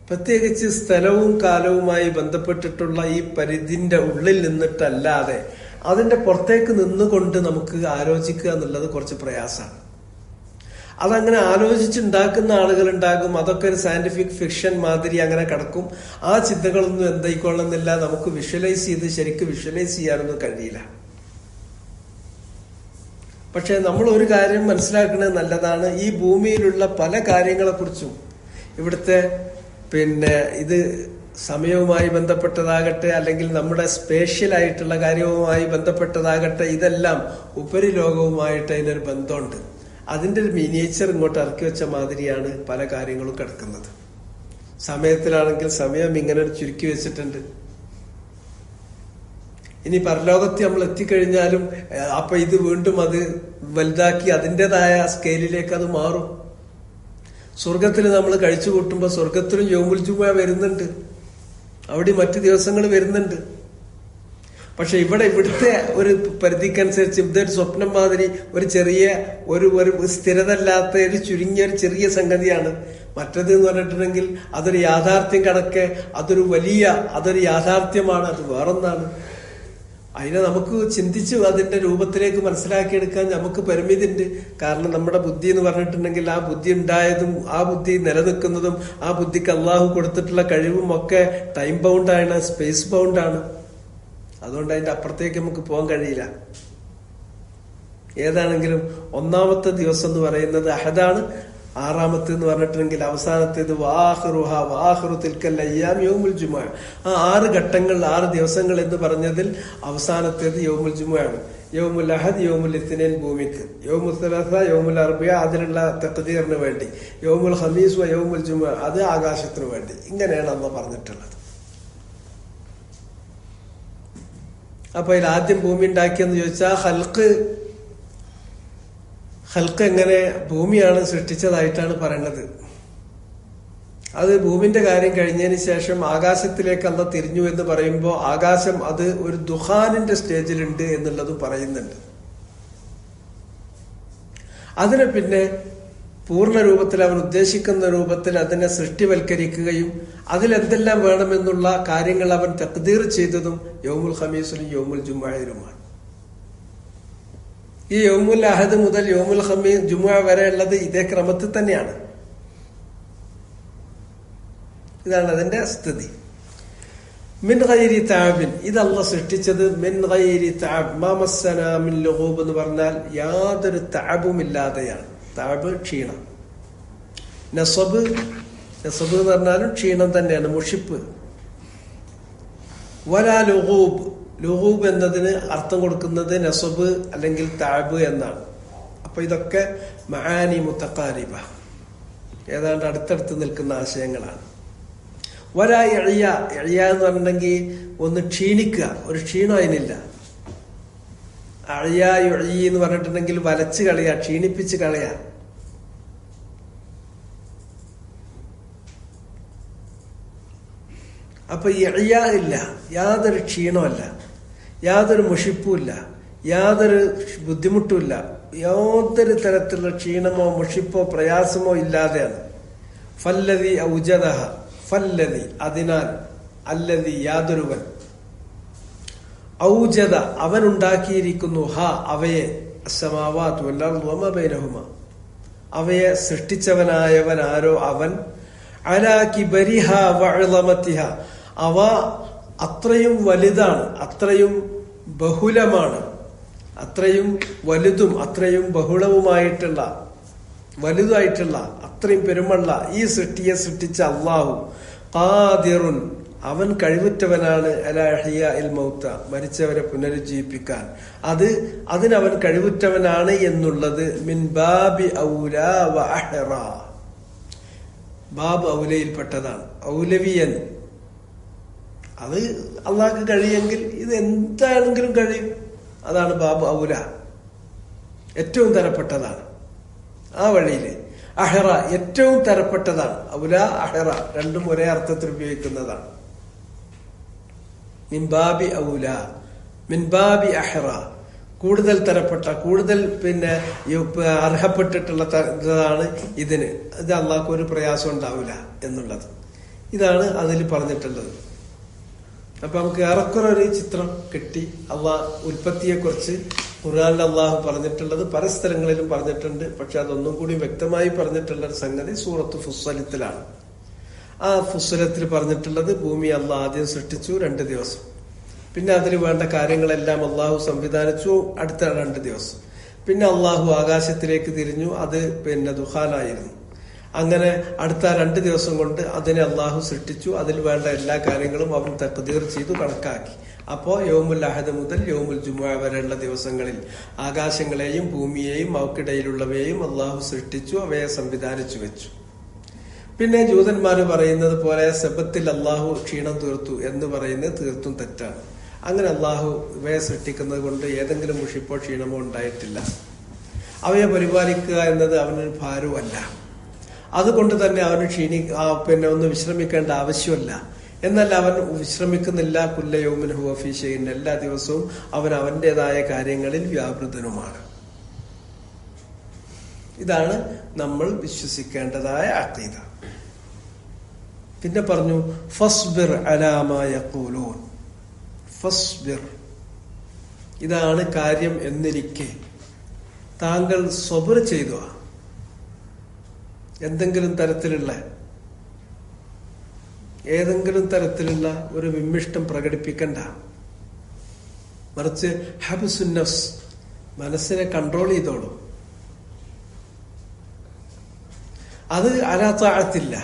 പ്രത്യേകിച്ച് സ്ഥലവും കാലവുമായി ബന്ധപ്പെട്ടിട്ടുള്ള ഈ പരിധിന്റെ ഉള്ളിൽ നിന്നിട്ടല്ലാതെ അതിന്റെ പുറത്തേക്ക് നിന്നുകൊണ്ട് നമുക്ക് ആലോചിക്കുക എന്നുള്ളത് കുറച്ച് പ്രയാസമാണ്. അതങ്ങനെ ആലോചിച്ചുണ്ടാക്കുന്ന ആളുകൾ ഉണ്ടാകും. അതൊക്കെ ഒരു സയന്റിഫിക് ഫിക്ഷൻ മാതിരി അങ്ങനെ കിടക്കും. ആ ചിന്തകളൊന്നും എന്തായിക്കൊള്ളുന്നില്ല. നമുക്ക് ശരിക്കും വിഷ്വലൈസ് ചെയ്യാനൊന്നും കഴിയില്ല. പക്ഷെ നമ്മൾ ഒരു കാര്യം മനസ്സിലാക്കുന്നത് നല്ലതാണ്. ഈ ഭൂമിയിലുള്ള പല കാര്യങ്ങളെ കുറിച്ചും ഇവിടുത്തെ ഇത് സമയവുമായി ബന്ധപ്പെട്ടതാകട്ടെ അല്ലെങ്കിൽ നമ്മുടെ സ്പേഷ്യൽ ആയിട്ടുള്ള കാര്യവുമായി ബന്ധപ്പെട്ടതാകട്ടെ, ഇതെല്ലാം ഉപരിലോകവുമായിട്ട് അതിനൊരു ബന്ധമുണ്ട്. അതിന്റെ ഒരു മിനിയേച്ചർ ഇങ്ങോട്ട് ഇറക്കി വെച്ച മാതിരിയാണ് പല കാര്യങ്ങളും കിടക്കുന്നത്. സമയത്തിലാണെങ്കിൽ സമയം ഇങ്ങനെ ചുരുക്കി വെച്ചിട്ടുണ്ട്. ഇനി പരലോകത്ത് നമ്മൾ എത്തിക്കഴിഞ്ഞാലും അപ്പൊ ഇത് വീണ്ടും അത് വലുതാക്കി അതിൻ്റെതായ സ്കെയിലിലേക്ക് അത് മാറും. സ്വർഗത്തിൽ നമ്മൾ കഴിച്ചു കൂട്ടുമ്പോൾ സ്വർഗത്തിലും യൗമുൽ ജുമുഅ വരുന്നുണ്ട്, അവിടെ മറ്റു ദിവസങ്ങൾ വരുന്നുണ്ട്. പക്ഷെ ഇവിടുത്തെ ഒരു പരിധിക്കനുസരിച്ച് ഇതൊരു സ്വപ്നം മാതിരി ഒരു ചെറിയ ഒരു സ്ഥിരതല്ലാത്ത ഒരു ചുരുങ്ങിയ ഒരു ചെറിയ സംഗതിയാണ്. മറ്റത് എന്ന് പറഞ്ഞിട്ടുണ്ടെങ്കിൽ അതൊരു യാഥാർത്ഥ്യം കണക്കെ അതൊരു യാഥാർത്ഥ്യമാണ്, അത് വേറൊന്നാണ്. അതിനെ നമുക്ക് ചിന്തിച്ച് അതിന്റെ രൂപത്തിലേക്ക് മനസ്സിലാക്കിയെടുക്കാൻ നമുക്ക് പരിമിതി ഉണ്ട്. കാരണം നമ്മുടെ ബുദ്ധി എന്ന് പറഞ്ഞിട്ടുണ്ടെങ്കിൽ ആ ബുദ്ധി ഉണ്ടായതും ആ ബുദ്ധി നിലനിൽക്കുന്നതും ആ ബുദ്ധിക്ക് അള്ളാഹു കൊടുത്തിട്ടുള്ള കഴിവും ഒക്കെ ടൈം ബൗണ്ടാണ്, സ്പേസ് ബൗണ്ടാണ്. അതുകൊണ്ട് അതിന്റെ അപ്പുറത്തേക്ക് നമുക്ക് പോകാൻ കഴിയില്ല. ഏതാണെങ്കിലും ഒന്നാമത്തെ ദിവസം എന്ന് പറയുന്നത് അഹദാണ്. ആറാമത്തെ എന്ന് പറഞ്ഞിട്ടുണ്ടെങ്കിൽ അവസാനത്തേത് വാഹിറു തിൽക്കൽ അയ്യാം യൗമുൽ ജുമുഅ. ആ 6 ഘട്ടങ്ങൾ 6 ദിവസങ്ങൾ എന്ന് പറഞ്ഞതിൽ അവസാനത്തേത് യൗമുൽ ജുമുഅയാണ്. യൗമുൽ അഹദ്, യൗമുൽ ഇത്നൈൻ ഭൂമിക്ക്, യൗമുൽ സലാസ, യൗമുൽ അർബിയ അതിലുള്ള തഖ്ദീറിന് വേണ്ടി, യൗമുൽ ഖമീസ്, യൗമുൽ ജുമുഅ അത് ആകാശത്തിന് വേണ്ടി. ഇങ്ങനെയാണ് അന്ന് പറഞ്ഞിട്ടുള്ളത്. അപ്പൊ ഇതിൽ ആദ്യം ഭൂമി ഉണ്ടാക്കിയെന്ന് ചോദിച്ചാൽ ഹൽക്ക് എങ്ങനെ ഭൂമിയാണ് സൃഷ്ടിച്ചതായിട്ടാണ് പറയുന്നത്. അത് ഭൂമിന്റെ കാര്യം കഴിഞ്ഞതിന് ശേഷം ആകാശത്തിലേക്ക് അല്ല തിരിഞ്ഞു എന്ന് പറയുമ്പോൾ ആകാശം അത് ഒരു ദുഹാനിന്റെ സ്റ്റേജിലുണ്ട് എന്നുള്ളതും പറയുന്നുണ്ട്. അതിനെ പിന്നെ പൂർണ്ണ രൂപത്തിൽ അവൻ ഉദ്ദേശിക്കുന്ന രൂപത്തിൽ അതിനെ സൃഷ്ടിവൽക്കരിക്കുകയും അതിലെന്തെല്ലാം വേണമെന്നുള്ള കാര്യങ്ങൾ അവൻ തഖ്ദീർ ചെയ്തതും യൗമുൽ ഖമീസിലും യൗമുൽ ജുമുഅയിലുമാണ്. ഈ യൗമുൽ അഹദ് മുതൽ യൗമുൽ ജുമുഅ വരെ ഉള്ളത് ഇതേ ക്രമത്തിൽ തന്നെയാണ്. ഇതാണ് അതിന്റെ സ്ഥിതി. മിൻ ഗൈരി തഅബിൻ, ഇതല്ല സൃഷ്ടിച്ചത് മിൻ ഗൈരി തഅബ് മാ മസ്സനാ മിൻ ലുഗൂബ് എന്ന് പറഞ്ഞാൽ യാതൊരു തഅബും ഇല്ലാതെയാണ്. തഅബ് ക്ഷീണം. നസബ് എന്ന് പറഞ്ഞാലും ക്ഷീണം തന്നെയാണ്, മുഷിപ്പ്. വലാ ലുഗൂബ്, ലുഗൂബ് എന്നതിന് അർത്ഥം കൊടുക്കുന്നത് നസബ് അല്ലെങ്കിൽ തഅബ് എന്നാണ്. അപ്പൊ ഇതൊക്കെ മആനി മുതഖാരിബ, ഏതാണ്ട് അടുത്തടുത്ത് നിൽക്കുന്ന ആശയങ്ങളാണ്. വലാ ഇഅ്യ എന്ന് പറഞ്ഞിട്ടുണ്ടെങ്കിൽ ഒന്ന് ക്ഷീണിക്കുക, ഒരു ക്ഷീണം അതിനില്ല. അഅ്യ യുഅ്യി എന്ന് പറഞ്ഞിട്ടുണ്ടെങ്കിൽ വലച്ച് കളയാ, ക്ഷീണിപ്പിച്ച് കളയാ. അപ്പൊ ഇഅ്യ ഇല്ല, യാതൊരു ക്ഷീണമല്ല, യാതൊരു മുഷിപ്പുമില്ല, യാതൊരു ബുദ്ധിമുട്ടുമില്ല, യാതൊരു തരത്തിലുള്ള ക്ഷീണമോ മുഷിപ്പോ പ്രയാസമോ ഇല്ലാതെയാണ്. ഫല്ലദി ഔജദഹ, ഫല്ലദി അതിനാൽ, അല്ലദി യാതൊരുവൻ, ഔജദ അവൻ ഉണ്ടാക്കിയിരിക്കുന്നു, അവയെ, അസ്സമാവാതു വൽ അർദു വമാ ബൈനഹുമ അവയെ സൃഷ്ടിച്ചവനായവൻ ആരോ അവൻ, അലാ കിബരിഹ വഅളമതിഹ അവ അത്രയും വലുതാണ്, അത്രയും ബഹുലമാണ്, അത്രയും വലുതും അത്രയും ബഹുളവുമായിട്ടുള്ള വലുതായിട്ടുള്ള അത്രയും പെരുമള്ള ഈ സൃഷ്ടിയെ സൃഷ്ടിച്ച അല്ലാഹു ഖാദിറുൻ അവൻ കഴിവുറ്റവനാണ് അലാ ഇഹ്യാഇൽ മൗത മരിച്ചവരെ പുനരുജ്ജീവിപ്പിക്കാൻ. അതിനവൻ കഴിവുറ്റവനാണ് എന്നുള്ളത് മിൻ ബാബി ഔലാ വ അഹ്റാ, ബാബ് ഔലയിൽപ്പെട്ടതാണ്, ഔലവിയൻ. അത് അള്ളാഹ്ക്ക് കഴിയെങ്കിൽ ഇത് എന്താണെങ്കിലും കഴിയും. അതാണ് ബാബ് ഔല, ഏറ്റവും തരപ്പെട്ടതാണ്. ആ വഴിയില് അഹ്റ ഏറ്റവും തരപ്പെട്ടതാണ്. ഔല അഹ്റ രണ്ടും ഒരേ അർത്ഥത്തിൽ ഉപയോഗിക്കുന്നതാണ്. മിൻബാബി ഔല, മിൻബാബി അഹ്റ കൂടുതൽ തരപ്പെട്ട, കൂടുതൽ അർഹപ്പെട്ടിട്ടുള്ളതാണ് ഇതിന്. ഇത് അള്ളാഹ്ക്ക് ഒരു പ്രയാസം ഉണ്ടാവില്ല എന്നുള്ളത് ഇതാണ് അതിൽ പറഞ്ഞിട്ടുള്ളത്. അപ്പൊ നമുക്ക് ഏറെക്കുറെ ഒരു ചിത്രം കിട്ടി. അള്ളാഹ് ഉൽപ്പത്തിയെ കുറിച്ച് ഖുർആനിൽ അള്ളാഹു പറഞ്ഞിട്ടുള്ളത് പല സ്ഥലങ്ങളിലും പറഞ്ഞിട്ടുണ്ട്. പക്ഷെ അതൊന്നും കൂടി വ്യക്തമായി പറഞ്ഞിട്ടുള്ള ഒരു സംഗതി സൂറത്ത് ഫുസ്സലത്തിലാണ്. ആ ഫുസ്സലത്തിൽ പറഞ്ഞിട്ടുള്ളത് ഭൂമി അള്ളാഹ് ആദ്യം സൃഷ്ടിച്ചു 2 ദിവസം, പിന്നെ അതിൽ വേണ്ട കാര്യങ്ങളെല്ലാം അള്ളാഹു സംവിധാനിച്ചു അടുത്ത 2 ദിവസം, പിന്നെ അള്ളാഹു ആകാശത്തിലേക്ക് തിരിഞ്ഞു, അത് ദുഖാനായിരുന്നു. അങ്ങനെ അടുത്ത 2 ദിവസം കൊണ്ട് അതിനെ അള്ളാഹു സൃഷ്ടിച്ചു, അതിൽ വേണ്ട എല്ലാ കാര്യങ്ങളും അവൻ തഖ്ദീർ ചെയ്തു, കണക്കാക്കി. അപ്പോ യൗമുൽ അഹദ് മുതൽ യൗമുൽ ജുമുഅ വരെയുള്ള ദിവസങ്ങളിൽ ആകാശങ്ങളെയും ഭൂമിയെയും അവക്കിടയിലുള്ളവയെയും അള്ളാഹു സൃഷ്ടിച്ചു, അവയെ സംവിധാനിച്ചു വെച്ചു. പിന്നെ ജൂതന്മാര് പറയുന്നത് പോലെ സബത്തിൽ അള്ളാഹു ക്ഷീണം തീർത്തു എന്ന് പറയുന്നത് തീർത്തും തെറ്റാണ്. അങ്ങനെ അള്ളാഹു ഇവയെ സൃഷ്ടിക്കുന്നത് കൊണ്ട് ഏതെങ്കിലും മുഷിപ്പോ ക്ഷീണമോ ഉണ്ടായിട്ടില്ല. അവയെ പരിപാലിക്കുക എന്നത് അവനൊരു ഭാരവുമല്ല. അതുകൊണ്ട് തന്നെ അവന് ഒന്ന് വിശ്രമിക്കേണ്ട ആവശ്യമല്ല. എന്നാൽ അവൻ വിശ്രമിക്കുന്നില്ല. കുല്ലയൗമിൻ ഹുവ ഫീ ഷൈഇൻ, എല്ലാ ദിവസവും അവൻ അവന്റേതായ കാര്യങ്ങളിൽ വ്യാപൃതനുമാണ്. ഇതാണ് നമ്മൾ വിശ്വസിക്കേണ്ടതായ അഖീദ. പിന്നെ പറഞ്ഞു ഫസ്ബിർ അലാ മാ യഖൂലൂൻ. ഫസ്ബിർ, ഇതാണ് കാര്യം എന്നിരിക്കെ താങ്കൾ സബ്ർ ചെയ്തു. ഏതെങ്കിലും തരത്തിലുള്ള ഒരു വിമ്മിഷ്ടം പ്രകടിപ്പിക്കണ്ട. മറിച്ച് ഹബ്സുൻ നഫ്സ്, മനസ്സിനെ കൺട്രോൾ ചെയ്തോളൂ. അത് അലാ തഅത്തില്ല,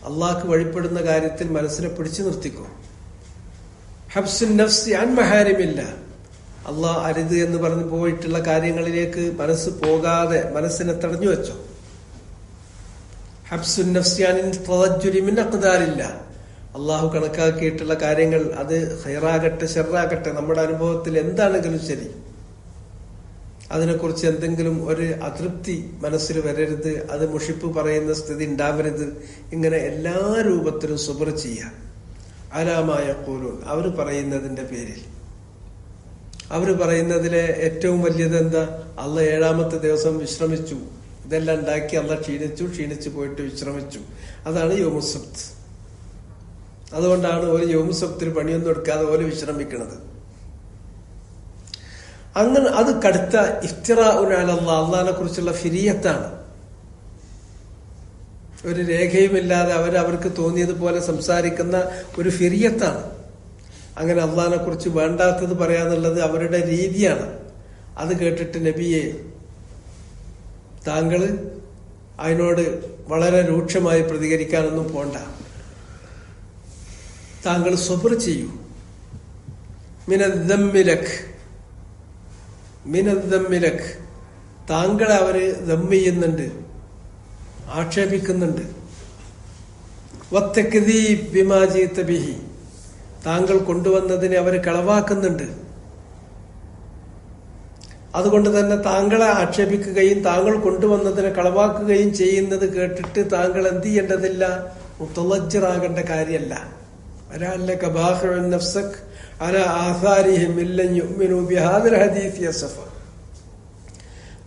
അള്ളാഹ്ക്ക് വഴിപ്പെടുന്ന കാര്യത്തിൽ മനസ്സിനെ പിടിച്ചു നിർത്തിക്കോ. ഹബ്സുൻ നഫ്സി അൻ മഹാരിമില്ല, അള്ളാഹ് അരുത് എന്ന് പറഞ്ഞു പോയിട്ടുള്ള കാര്യങ്ങളിലേക്ക് മനസ്സ് പോകാതെ മനസ്സിനെ തടഞ്ഞു വെച്ചോ. ഹബ്സുൻ നഫ്സി അൻ തദജ്ജുരി മിൻ അഖ്ദാരില്ല, അള്ളാഹു കണക്കാക്കിയിട്ടുള്ള കാര്യങ്ങൾ അത് ഖൈറാകട്ടെ ഷർറാകട്ടെ, നമ്മുടെ അനുഭവത്തിൽ എന്താണെങ്കിലും ശരി, അതിനെക്കുറിച്ച് എന്തെങ്കിലും ഒരു അതൃപ്തി മനസ്സിൽ വരരുത്, അത് മുഷിപ്പ് പറയുന്ന സ്ഥിതി ഉണ്ടാവരുത്. ഇങ്ങനെ എല്ലാ രൂപത്തിലും സുബ്ർ ചെയ്യാം. അലാമായ ഖൂലൂൻ, അവർ പറയുന്നതിന്റെ പേരിൽ. അവർ പറയുന്നതിലെ ഏറ്റവും വലിയത് എന്താ? അള്ളാഹ് 7-ാമത്തെ ദിവസം വിശ്രമിച്ചു. ഇതെല്ലാം ഉണ്ടാക്കി അള്ളാഹ് ക്ഷീണിച്ചു പോയിട്ട് വിശ്രമിച്ചു. അതാണ് യൗമുസ്സബ്ത്. അതുകൊണ്ടാണ് ഒരു യൗമുസ്സബ്ത്തിൽ പണിയൊന്നും എടുക്കാതെ ഓല് വിശ്രമിക്കുന്നത്. അങ്ങനെ അത് കടുത്ത ഇഫ്തിറാഉൻ അലല്ലാഹ്, അള്ളാഹിനെ കുറിച്ചുള്ള ഫിരിയത്താണ്. ഒരു രേഖയുമില്ലാതെ അവർക്ക് തോന്നിയതുപോലെ സംസാരിക്കുന്ന ഒരു ഫിരിയത്താണ്. അങ്ങനെ അള്ളാഹിനെ കുറിച്ച് വേണ്ടാത്തത് പറയാന്നുള്ളത് അവരുടെ രീതിയാണ്. അത് കേട്ടിട്ട് നബിയെ താങ്കൾ അതിനോട് വളരെ രൂക്ഷമായി പ്രതികരിക്കാനൊന്നും പോണ്ട. താങ്കൾ സബ്ർ ചെയ്യൂ. മിനദ്ദമ്മിലക്, താങ്കളെ അവര് ദമ്മ് ചെയ്യുന്നുണ്ട്, ആക്ഷേപിക്കുന്നുണ്ട്. വത്തക്ദീബ് ബിമാ ജീത ബിഹി, താങ്കൾ കൊണ്ടുവന്നതിനെ അവര് കളവാക്കുന്നുണ്ട്. അതുകൊണ്ട് തന്നെ താങ്കളെ ആക്ഷേപിക്കുകയും താങ്കൾ കൊണ്ടുവന്നതിനെ കളവാക്കുകയും ചെയ്യുന്നത് കേട്ടിട്ട് താങ്കൾ എന്ത് ചെയ്യേണ്ടതില്ല? മുത്തളജ്ജിറാകേണ്ട കാര്യമല്ല. അലഅല്ലക ബാഖിഉൻ നഫ്സക അലാ ആസാരിഹിം ഇല്ലൻ യുഅ്മിനൂ ബിഹാദിൽ ഹദീസ് യസഫ.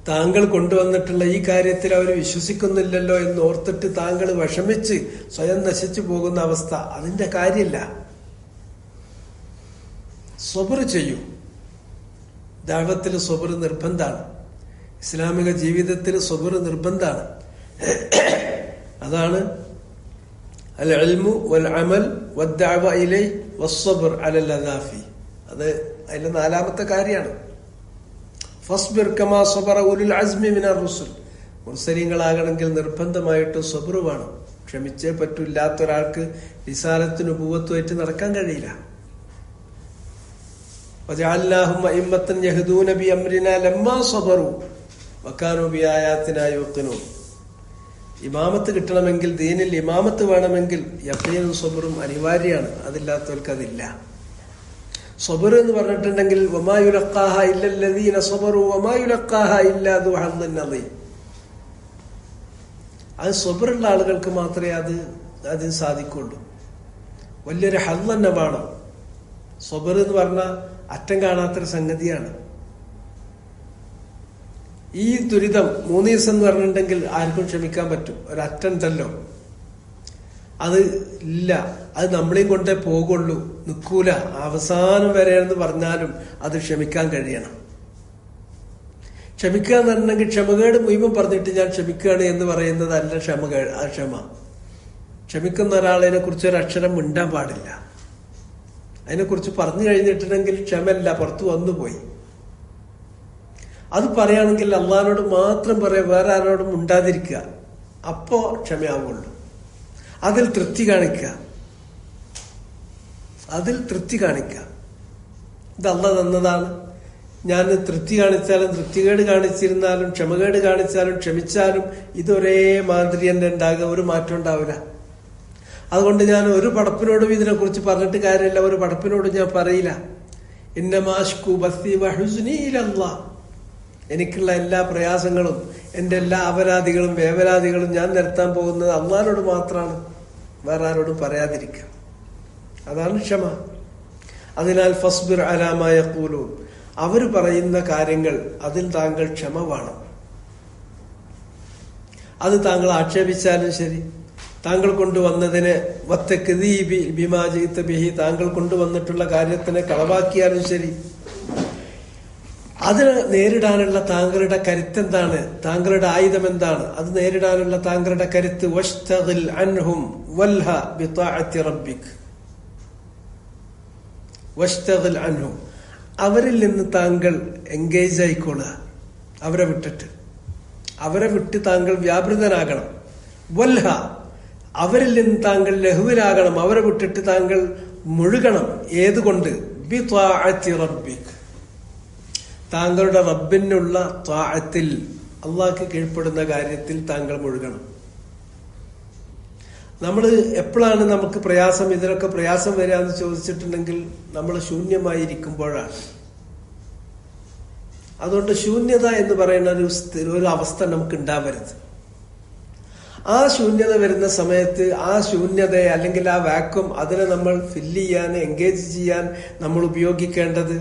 താങ്കൾ കൊണ്ടുവന്നിട്ടുള്ള ഈ കാര്യത്തിൽ അവർ വിശ്വസിക്കുന്നില്ലല്ലോ എന്ന് ഓർത്തിട്ട് താങ്കൾ വിഷമിച്ച് സ്വയം നശിച്ചു പോകുന്ന അവസ്ഥ, അതിന്റെ കാര്യമില്ല. സബ്ർ ചെയ്യൂ. ദഅവത്തിൽ സബ്ർ നിർബന്ധാണ്. ഇസ്ലാമിക ജീവിതത്തിൽ സബ്ർ നിർബന്ധാണ്. അതാണ് അൽ ഇൽമു വൽ അമൽ വദ്ദഅവ ഇലൈഹി വസ്സബ്ർ അലൽ അദാഫി. അത് അതിലെ 4-ാമത്തെ കാര്യമാണ്. ഫസ്ബിർ കമാ സബറ ഉലുൽ അസ്മി മിനർ റുസുൽ. മുർസലീങ്ങളാകണമെങ്കിൽ നിർബന്ധമായിട്ട് സബ്ർ വേണം. ക്ഷമിച്ചേ പറ്റൂ. ഇല്ലാത്ത ഒരാൾക്ക് റിസാലത്തിന് നുബുവത്തുമായിട്ട് നടക്കാൻ കഴിയില്ല. വജഅൽനാഹും അഇമ്മത്തൻ യഹ്ദൂന ബിഅംരിനാ ലമ്മാ സബറു വകാനൂ ബിആയാതിനാ യുഖിനൂൻ. ഇമാമത്ത് കിട്ടണമെങ്കിൽ, ദീനിൽ ഇമാമത്ത് വേണമെങ്കിൽ യഖീനും സബറും അനിവാര്യമാണ്. അതില്ലാത്തവർക്ക് അതില്ല. സബർ എന്ന് പറഞ്ഞിട്ടുണ്ടെങ്കിൽ വമാ യുലഖാഹ ഇല്ലല്ലദീന സബറു വമാ യുലഖാഹ ഇല്ലാ ദു ഹദ്ദിൻ അദീം. അത് സബറുള്ള ആളുകൾക്ക് മാത്രമേ അതിന് സാധിക്കുള്ളൂ. വലിയൊരു ഹദ് തന്നെ വേണം. സബർ എന്ന് പറഞ്ഞാൽ അറ്റം കാണാത്തൊരു സംഗതിയാണ്. ഈ ദുരിതം 3 ദിവസം എന്ന് പറഞ്ഞിട്ടുണ്ടെങ്കിൽ ആർക്കും ക്ഷമിക്കാൻ പറ്റും. ഒരറ്റുണ്ടല്ലോ, അത് ഇല്ല. അത് നമ്മളെയും കൊണ്ടേ പോകുള്ളൂ, നിൽക്കൂല. അവസാനം വരെ എന്ന് പറഞ്ഞാലും അത് ക്ഷമിക്കാൻ കഴിയണം. ക്ഷമിക്കുക എന്ന് പറഞ്ഞെങ്കിൽ ക്ഷമകേട് മുഴുവൻ പറഞ്ഞിട്ട് ഞാൻ ക്ഷമിക്കുകയാണ് എന്ന് പറയുന്നതല്ല ക്ഷമ. ക്ഷമിക്കുന്ന ഒരാളതിനെ കുറിച്ച് ഒരു അക്ഷരം മിണ്ടാൻ പാടില്ല. അതിനെക്കുറിച്ച് പറഞ്ഞു കഴിഞ്ഞിട്ടുണ്ടെങ്കിൽ ക്ഷമല്ല, പുറത്തു വന്നുപോയി. അത് പറയുകയാണെങ്കിൽ അള്ളാഹിനോട് മാത്രം പറയാം, വേറെ ആരോടും ഉണ്ടാതിരിക്കുക. അപ്പോ ക്ഷമയാവുള്ളൂ. അതിൽ തൃപ്തി കാണിക്കുക. ഇത് അള്ളാഹ് തന്നതാണ്. ഞാൻ തൃപ്തി കാണിച്ചാലും തൃപ്തികേട് കാണിച്ചിരുന്നാലും ക്ഷമകേട് കാണിച്ചാലും ക്ഷമിച്ചാലും ഇതൊരേ മാതിരി തന്നെ ഉണ്ടാകുക, ഒരു മാറ്റം ഉണ്ടാവില്ല. അതുകൊണ്ട് ഞാൻ ഒരു പടപ്പിനോടും ഇതിനെക്കുറിച്ച് പറഞ്ഞിട്ട് കാര്യമില്ല, ഒരു പടപ്പിനോടും ഞാൻ പറയില്ല. ഇന്നമാഷ്കു ബസ്തി വഹുസ്നി ഇലല്ലാഹ്, എനിക്കുള്ള എല്ലാ പ്രയാസങ്ങളും എൻ്റെ എല്ലാ അപരാധികളും വേവലാതികളും ഞാൻ നിരത്താൻ പോകുന്നത് അള്ളാഹിനോട് മാത്രമാണ്, വേറെ ആരോടും പറയാതിരിക്കുക. അതാണ് ക്ഷമ. അതിനാൽ ഫസ്ബിർ അലാ മാ യഖൂലൂൻ, അവർ പറയുന്ന കാര്യങ്ങൾ അതിൽ താങ്കൾ ക്ഷമ വേണം. അത് താങ്കൾ ആക്ഷേപിച്ചാലും ശരി, താങ്കൾ കൊണ്ടുവന്നതിനെ വത്തക്ദീബി ബിമാ ജിഇത ബിഹി, താങ്കൾ കൊണ്ടുവന്നിട്ടുള്ള കാര്യത്തിനെ കളവാക്കിയാലും ശരി, അത് നേരിടാനുള്ള താങ്കളുടെ കരുത്തെന്താണ്, താങ്കളുടെ ആയുധം എന്താണ്, അത് നേരിടാനുള്ള താങ്കളുടെ കരുത്ത് വഷ്തഗിൽ അൻഹും വൽഹ ബിതാഅത്തി റബ്ബിക്. വഷ്തഗിൽ അൻഹും, അവരിൽ നിന്ന് താങ്കൾ എൻഗേജ് ആയിക്കൊള്ളുക. അവരെ വിട്ട് താങ്കൾ വ്യാപൃതനാകണം. വൽഹ, അവരിൽ നിന്ന് താങ്കൾ ലഹുവിലാകണം. അവരെ വിട്ടിട്ട് താങ്കൾ മുഴുകണം. ഏതുകൊണ്ട്? ബിതാഅത്തി റബ്ബിക്, താങ്കളുടെ റബ്ബിനുള്ള ത്വാഅത്തിൽ, അള്ളാഹ്ക്ക് കീഴ്പ്പെടുന്ന കാര്യത്തിൽ താങ്കൾ മുഴുകണം. നമ്മൾ എപ്പോഴാണ് നമുക്ക് പ്രയാസം, ഇതിനൊക്കെ പ്രയാസം വരാന്ന് ചോദിച്ചിട്ടുണ്ടെങ്കിൽ നമ്മൾ ശൂന്യമായിരിക്കുമ്പോഴാണ്. അതുകൊണ്ട് ശൂന്യത എന്ന് പറയുന്ന ഒരു അവസ്ഥ നമുക്ക് ഉണ്ടാവരുത്. ആ ശൂന്യത വരുന്ന സമയത്ത് ആ ശൂന്യതയെ അല്ലെങ്കിൽ ആ വാക്വം അതിനെ നമ്മൾ ഫില്ല് ചെയ്യാൻ, എൻഗേജ് ചെയ്യാൻ നമ്മൾ ഉപയോഗിക്കേണ്ടത്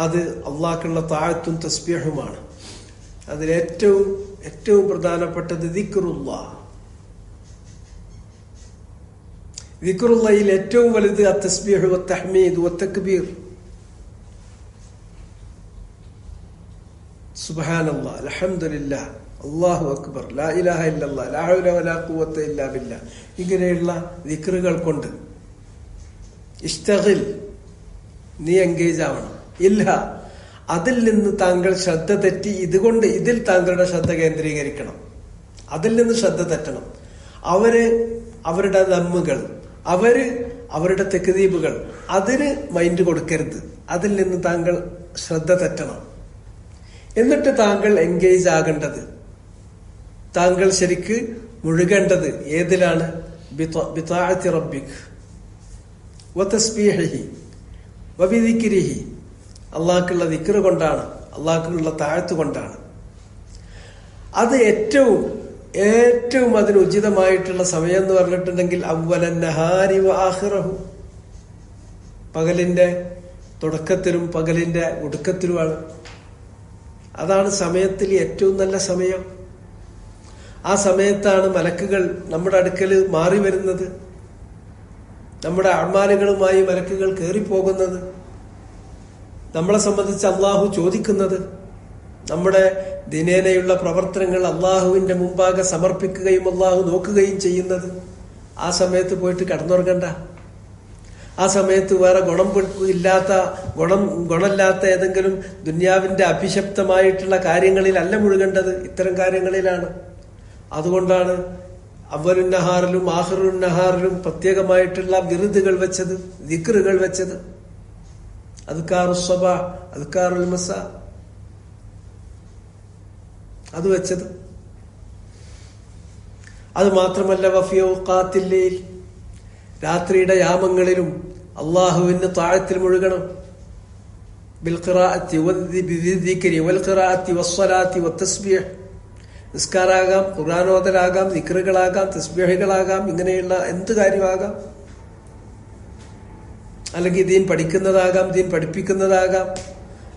അത് അള്ളാഹ്ക്കുള്ള താഅത്തും തസ്ബീഹുമാണ്. അതിലേറ്റവും പ്രധാനപ്പെട്ടത് ദിക്റുല്ലാഹ്. ദിക്റുല്ലാഹിൽ ഏറ്റവും വലുത് അത്തസ്ബീഹ് വത്തഹ്മീദ് വത്തക്ബീർ. സുബ്ഹാനല്ലാഹ്, അൽഹംദുലില്ലാഹ്, അല്ലാഹു അക്ബർ, ലാ ഇലാഹ ഇല്ലല്ലാഹ്, ലാ ഹൗല വലാ ഖുവത ഇല്ലാ ബില്ലാഹ്. ഇങ്ങനെയുള്ള ദിക്റുകൾ കൊണ്ട് ഇഷ്തഗിൽ, നീ എൻഗേജ് ആവണം. ഇല്ല, അതിൽ നിന്ന് താങ്കൾ ശ്രദ്ധ തെറ്റി ഇതിൽ താങ്കളുടെ ശ്രദ്ധ കേന്ദ്രീകരിക്കണം. അതിൽ നിന്ന് ശ്രദ്ധ തെറ്റണം. അവരുടെ ദമ്മുകൾ, അവരുടെ തെക്ദീബുകൾ, അതിന് മൈൻഡ് കൊടുക്കരുത്. അതിൽ നിന്ന് താങ്കൾ ശ്രദ്ധ തെറ്റണം. എന്നിട്ട് താങ്കൾ എൻഗേജ് ആകേണ്ടത്, താങ്കൾ ശരിക്ക് മുഴുകേണ്ടത് ഏതിലാണ്? ബിതാഅത്തി റബ്ബിക് വതസ്ബീഹിഹി വബിദിക്രിഹി, അള്ളാഹ്ക്കുള്ള ദിക്ർ കൊണ്ടാണ്, അള്ളാഹ്ക്കുള്ള താഅത്ത് കൊണ്ടാണ്. അത് ഏറ്റവും അതിന് ഉചിതമായിട്ടുള്ള സമയം എന്ന് പറഞ്ഞിട്ടുണ്ടെങ്കിൽ അവ്വലൻ നഹാരി വ ആഖിറഹു, പകലിന്റെ തുടക്കത്തിലും പകലിന്റെ ഒടുക്കത്തിലുമാണ്. അതാണ് സമയത്തിൽ ഏറ്റവും നല്ല സമയം. ആ സമയത്താണ് മലക്കുകൾ നമ്മുടെ അടുക്കൽ മാറി വരുന്നത്, നമ്മുടെ അഅ്മാലുകളുമായി മലക്കുകൾ കയറിപ്പോകുന്നത്, നമ്മളെ സംബന്ധിച്ച് അള്ളാഹു ചോദിക്കുന്നത്, നമ്മുടെ ദിനേനയുള്ള പ്രവർത്തനങ്ങൾ അള്ളാഹുവിന്റെ മുമ്പാകെ സമർപ്പിക്കുകയും അള്ളാഹു നോക്കുകയും ചെയ്യുന്നത്. ആ സമയത്ത് പോയിട്ട് കടന്നുറങ്ങണ്ട. ആ സമയത്ത് വേറെ ഗുണമില്ലാത്ത ഏതെങ്കിലും ദുന്യാവിന്റെ അഭിശപ്തമായിട്ടുള്ള കാര്യങ്ങളിലല്ല മുഴുകേണ്ടത്, ഇത്തരം കാര്യങ്ങളിലാണ്. അതുകൊണ്ടാണ് അവ്വലുൻ നഹാറിലും ആഖിറുൻ നഹാറിലും പ്രത്യേകമായിട്ടുള്ള വിറുദുകൾ വെച്ചത്, ദിക്റുകൾ വെച്ചത്. അദ്കാറുസ് സബാഹ്, അദ്കാറുൽ മസാ, അത് വെച്ചത്. അത് മാത്രമല്ല വഫി ഔഖാത്തിൽ ലൈൽ, രാത്രിയുടെ യാമങ്ങളിലും അള്ളാഹുവിന് താഴത്തിൽ മുഴുകണം. ബിൽ ഖിറാഅത്തി വദ്ദിക്രി വൽ ഖിറാഅത്തി വസ്സലാത്തി വത്തസ്ബീഹ്, നിസ്കാരാകാം, ഖുർആനോദലാകാം, ദിക്റുകളാകാം, തസ്ബീഹുകളാകാം, ഇങ്ങനെയുള്ള എന്ത് കാര്യമാകാം. അല്ലെങ്കിൽ ദീൻ പഠിക്കുന്നതാകാം, ദീൻ പഠിപ്പിക്കുന്നതാകാം,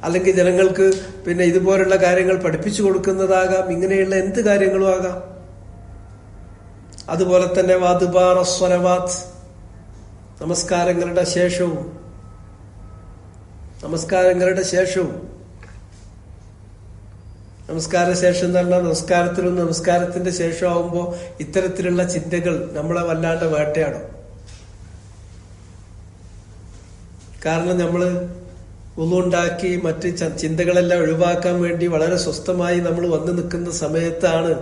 അല്ലെങ്കിൽ ജനങ്ങൾക്ക് ഇതുപോലുള്ള കാര്യങ്ങൾ പഠിപ്പിച്ചു കൊടുക്കുന്നതാകാം, ഇങ്ങനെയുള്ള എന്ത് കാര്യങ്ങളും ആകാം. അതുപോലെ തന്നെ വാദ്ബാറ സ്വലവാത്ത്, നമസ്കാരങ്ങളുടെ ശേഷവും നമസ്കാര ശേഷം എന്ന് പറഞ്ഞാൽ നമസ്കാരത്തിലും നമസ്കാരത്തിന്റെ ശേഷമാകുമ്പോൾ ഇത്തരത്തിലുള്ള ചിന്തകൾ നമ്മളെ വല്ലാണ്ട് വേട്ടയാടും. കാരണം നമ്മള് ഒന്നുണ്ടാക്കി മറ്റ് ചിന്തകളെല്ലാം ഒഴിവാക്കാൻ വേണ്ടി വളരെ സ്വസ്ഥമായി നമ്മൾ വന്നു നിൽക്കുന്ന സമയത്താണ്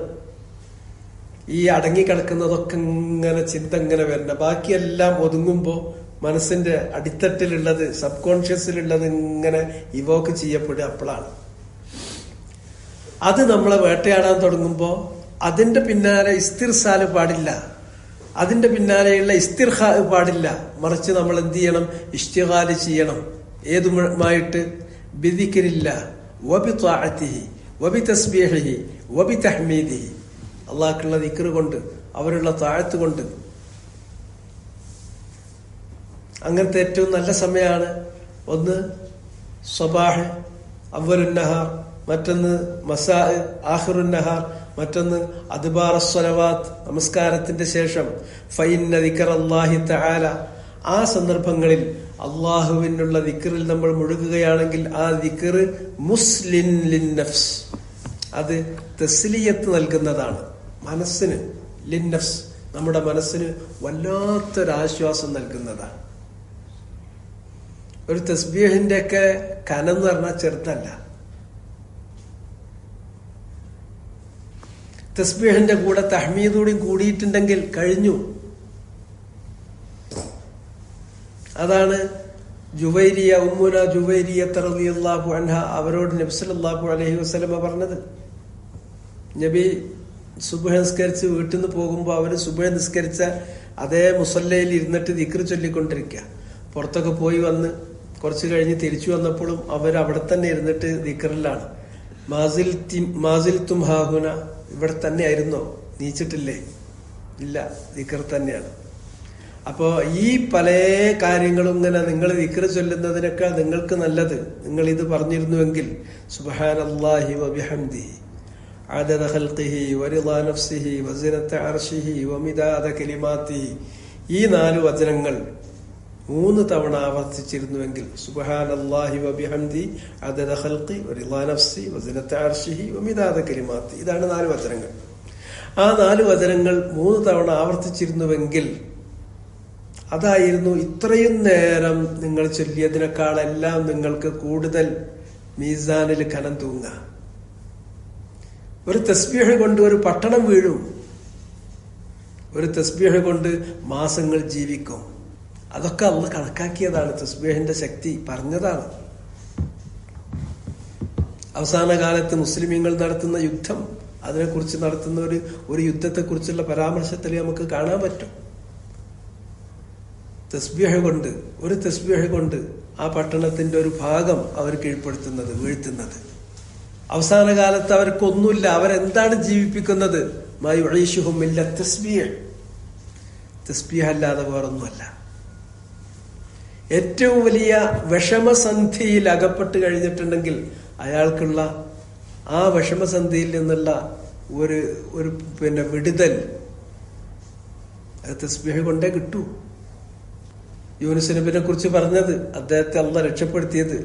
ഈ അടങ്ങിക്കിടക്കുന്നതൊക്കെ ഇങ്ങനെ ചിന്ത ഇങ്ങനെ വരണം. ബാക്കിയെല്ലാം ഒതുങ്ങുമ്പോൾ മനസ്സിന്റെ അടിത്തട്ടിലുള്ളത്, സബ് കോൺഷ്യസിലുള്ളത് ഇങ്ങനെ ഇവോക്ക് ചെയ്യപ്പെടുക. അപ്പോഴാണ് അത് നമ്മളെ വേട്ടയാടാൻ തുടങ്ങുമ്പോൾ അതിന്റെ പിന്നാലെ ഇസ്തിർസാല് പാടില്ല. അതിന്റെ പിന്നാലെയുള്ള ഇസ്തിർഖാ പാടില്ല. മറിച്ച് നമ്മൾ എന്ത് ചെയ്യണം? ഇഷ്തിഗാല് ചെയ്യണം. ഏതുമായിട്ട്? ബിദിക്രില്ല വബിത്വാഅതിഹി വബിതസ്ബീഹിഹി വബിതഹ്മീദിഹി. അള്ളാഹ്ക്കുള്ള ദിക്ർ കൊണ്ട്, അവരുള്ള താഴത്ത് കൊണ്ട്. അങ്ങനത്തെ ഏറ്റവും നല്ല സമയമാണ് ഒന്ന് സ്വബാഹ് അവലുന്നഹാർ, മറ്റൊന്ന് മസാ ആഖിറുന്നഹാർ, മറ്റൊന്ന് അദ്ബാറ സ്വലവാത്ത്, നമസ്കാരത്തിന്റെ ശേഷം. ഫഇന്ന ദിക്റല്ലാഹി തആല, ആ സന്ദർഭങ്ങളിൽ അള്ളാഹുവിനുള്ള ദിക്റിൽ നമ്മൾ മുഴുകുകയാണെങ്കിൽ ആ ദിക്ർ മുസ്ലിൻ ലിന്നഫ്സ്, അത് തസ്ലിയത്ത് നൽകുന്നതാണ് മനസ്സിന്. ലിന്നഫ്സ്, നമ്മുടെ മനസ്സിന് വല്ലാത്തൊരാശ്വാസം നൽകുന്നതാണ്. ഒരു തസ്ബീഹിന്റെ ഒക്കെ കനം എന്ന് പറഞ്ഞാൽ ചെറുതല്ല. തസ്ബീഹിന്റെ കൂടെ തഹ്മീദൂടെയും കൂടിയിട്ടുണ്ടെങ്കിൽ കഴിഞ്ഞു. അതാണ് ജുവൈരിയ, ഉമ്മുന ജുവൈരിയ റളിയല്ലാഹു അൻഹ അവരോട് നബി സല്ലല്ലാഹു അലൈഹി വസല്ലമ പറഞ്ഞത്. നബി സുബ്ഹ് നിസ്കരിച്ച് വീട്ടിൽ നിന്ന് പോകുമ്പോൾ അവര് സുബ്ഹ് നിസ്കരിച്ച അതേ മുസല്ലയിൽ ഇരുന്നിട്ട് ദിക്ർ ചൊല്ലിക്കൊണ്ടിരിക്കുക. പുറത്തൊക്കെ പോയി വന്ന് കുറച്ച് കഴിഞ്ഞ് തിരിച്ചു വന്നപ്പോഴും അവർ അവിടെ തന്നെ ഇരുന്നിട്ട് ദിക്റിലാണ്. മാസിൽ തും ഹാഹുന, ഇവിടെ തന്നെ ആയിരുന്നോ, നീച്ചിട്ടില്ലേ? ഇല്ല, ദിക്ർ തന്നെയാണ്. അപ്പോ ഈ പല കാര്യങ്ങളും ഇങ്ങനെ നിങ്ങൾ ദിക്ർ ചൊല്ലുന്നതിനേക്കാൾ നിങ്ങൾക്ക് നല്ലത് നിങ്ങൾ ഇത് പറഞ്ഞിരുന്നുവെങ്കിൽ സുബ്ഹാനല്ലാഹി വബിഹംദിഹി അദദ ഖൽഖിഹി വറിളാ നഫ്സിഹി വസിനത അർശിഹി വമിദാദ കലിമാതിഹി, ഈ 4 വചനങ്ങൾ 3 തവണ ആവർത്തിച്ചിരുന്നുവെങ്കിൽ സുബ്ഹാനല്ലാഹി വബിഹംദി അദദ ഖൽഖി വറിളാ നഫ്സി വസിനത അർശിഹി വമിദാദ കലിമാതി, ഇതാണ് 4 വചനങ്ങൾ. ആ 4 വചനങ്ങൾ 3 തവണ ആവർത്തിച്ചിരുന്നുവെങ്കിൽ അതായിരുന്നു ഇത്രയും നേരം നിങ്ങൾ ചൊല്ലിയതിനേക്കാളെല്ലാം നിങ്ങൾക്ക് കൂടുതൽ മീസാനിൽ കനം തൂങ്ങുക. ഒരു തസ്ബീഹ് കൊണ്ട് ഒരു പട്ടണം വീഴും. ഒരു തസ്ബീഹ് കൊണ്ട് മാസങ്ങൾ ജീവിക്കും. അതൊക്കെ അള്ളാഹ് കണക്കാക്കിയതാണ്. തസ്ബീഹിന്റെ ശക്തി പറഞ്ഞതാണ്. അവസാന കാലത്ത് മുസ്ലിമീങ്ങൾ നടത്തുന്ന യുദ്ധം, അതിനെക്കുറിച്ച് നടത്തുന്ന ഒരു യുദ്ധത്തെക്കുറിച്ചുള്ള പരാമർശത്തിൽ നമുക്ക് കാണാൻ പറ്റും. തസ്ബീഹ് കൊണ്ട്, ഒരു തസ്ബീഹ് കൊണ്ട് ആ പട്ടണത്തിന്റെ ഒരു ഭാഗം അവർ കീഴ്പ്പെടുത്തുന്നത്, വീഴ്ത്തുന്നത്. അവസാന കാലത്ത് അവർക്കൊന്നുമില്ല. അവരെന്താണ് ജീവിപ്പിക്കുന്നത്? മായുഈശുഹും ഇല്ല തസ്ബീഹ്, തസ്ബീഹ് അല്ലാതെ വേറൊന്നുമല്ല. ഏറ്റവും വലിയ വിഷമസന്ധിയിൽ അകപ്പെട്ട് കഴിഞ്ഞിട്ടുണ്ടെങ്കിൽ അയാൾക്കുള്ള ആ വിഷമസന്ധിയിൽ നിന്നുള്ള ഒരു വിടുതൽ തസ്ബീഹ് കൊണ്ടേ കിട്ടൂ. യൂനുസ് നബിനെ കുറിച്ച് പറഞ്ഞത്, അദ്ദേഹത്തെ അള്ളാഹ് രക്ഷപ്പെടുത്തിയത്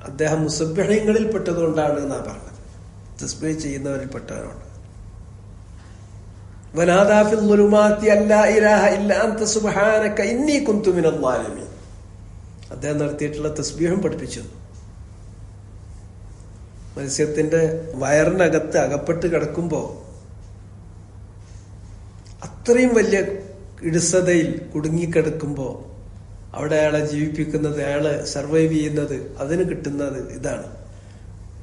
അദ്ദേഹം മുസബ്ബിഹീങ്ങളിൽ പെട്ടതുകൊണ്ടാണ് എന്നാ പറഞ്ഞത്. തസ്ബീഹ് ചെയ്യുന്നവരിൽ പെട്ടവരാണ്. വനാദാ ഫിൽ ളുലുമാതി അല്ലാ ഇലാഹ ഇല്ലാ അൻത സുബ്ഹാനക ഇന്നി കുൻതു മിനൽ ളാലിമീൻ. അദ്ദേഹം നടത്തിയിട്ടുള്ള തസ്ബീഹും പഠിപ്പിച്ചു. മത്സ്യത്തിന്റെ വയറിനകത്ത് അകപ്പെട്ട് കിടക്കുമ്പോ അത്രയും വലിയ ഇടുസതയിൽ കുടുങ്ങിക്കിടക്കുമ്പോ അവിടെ അയാളെ ജീവിപ്പിക്കുന്നത്, അയാളെ സർവൈവ് ചെയ്യുന്നത്, അതിന് കിട്ടുന്നത് ഇതാണ്.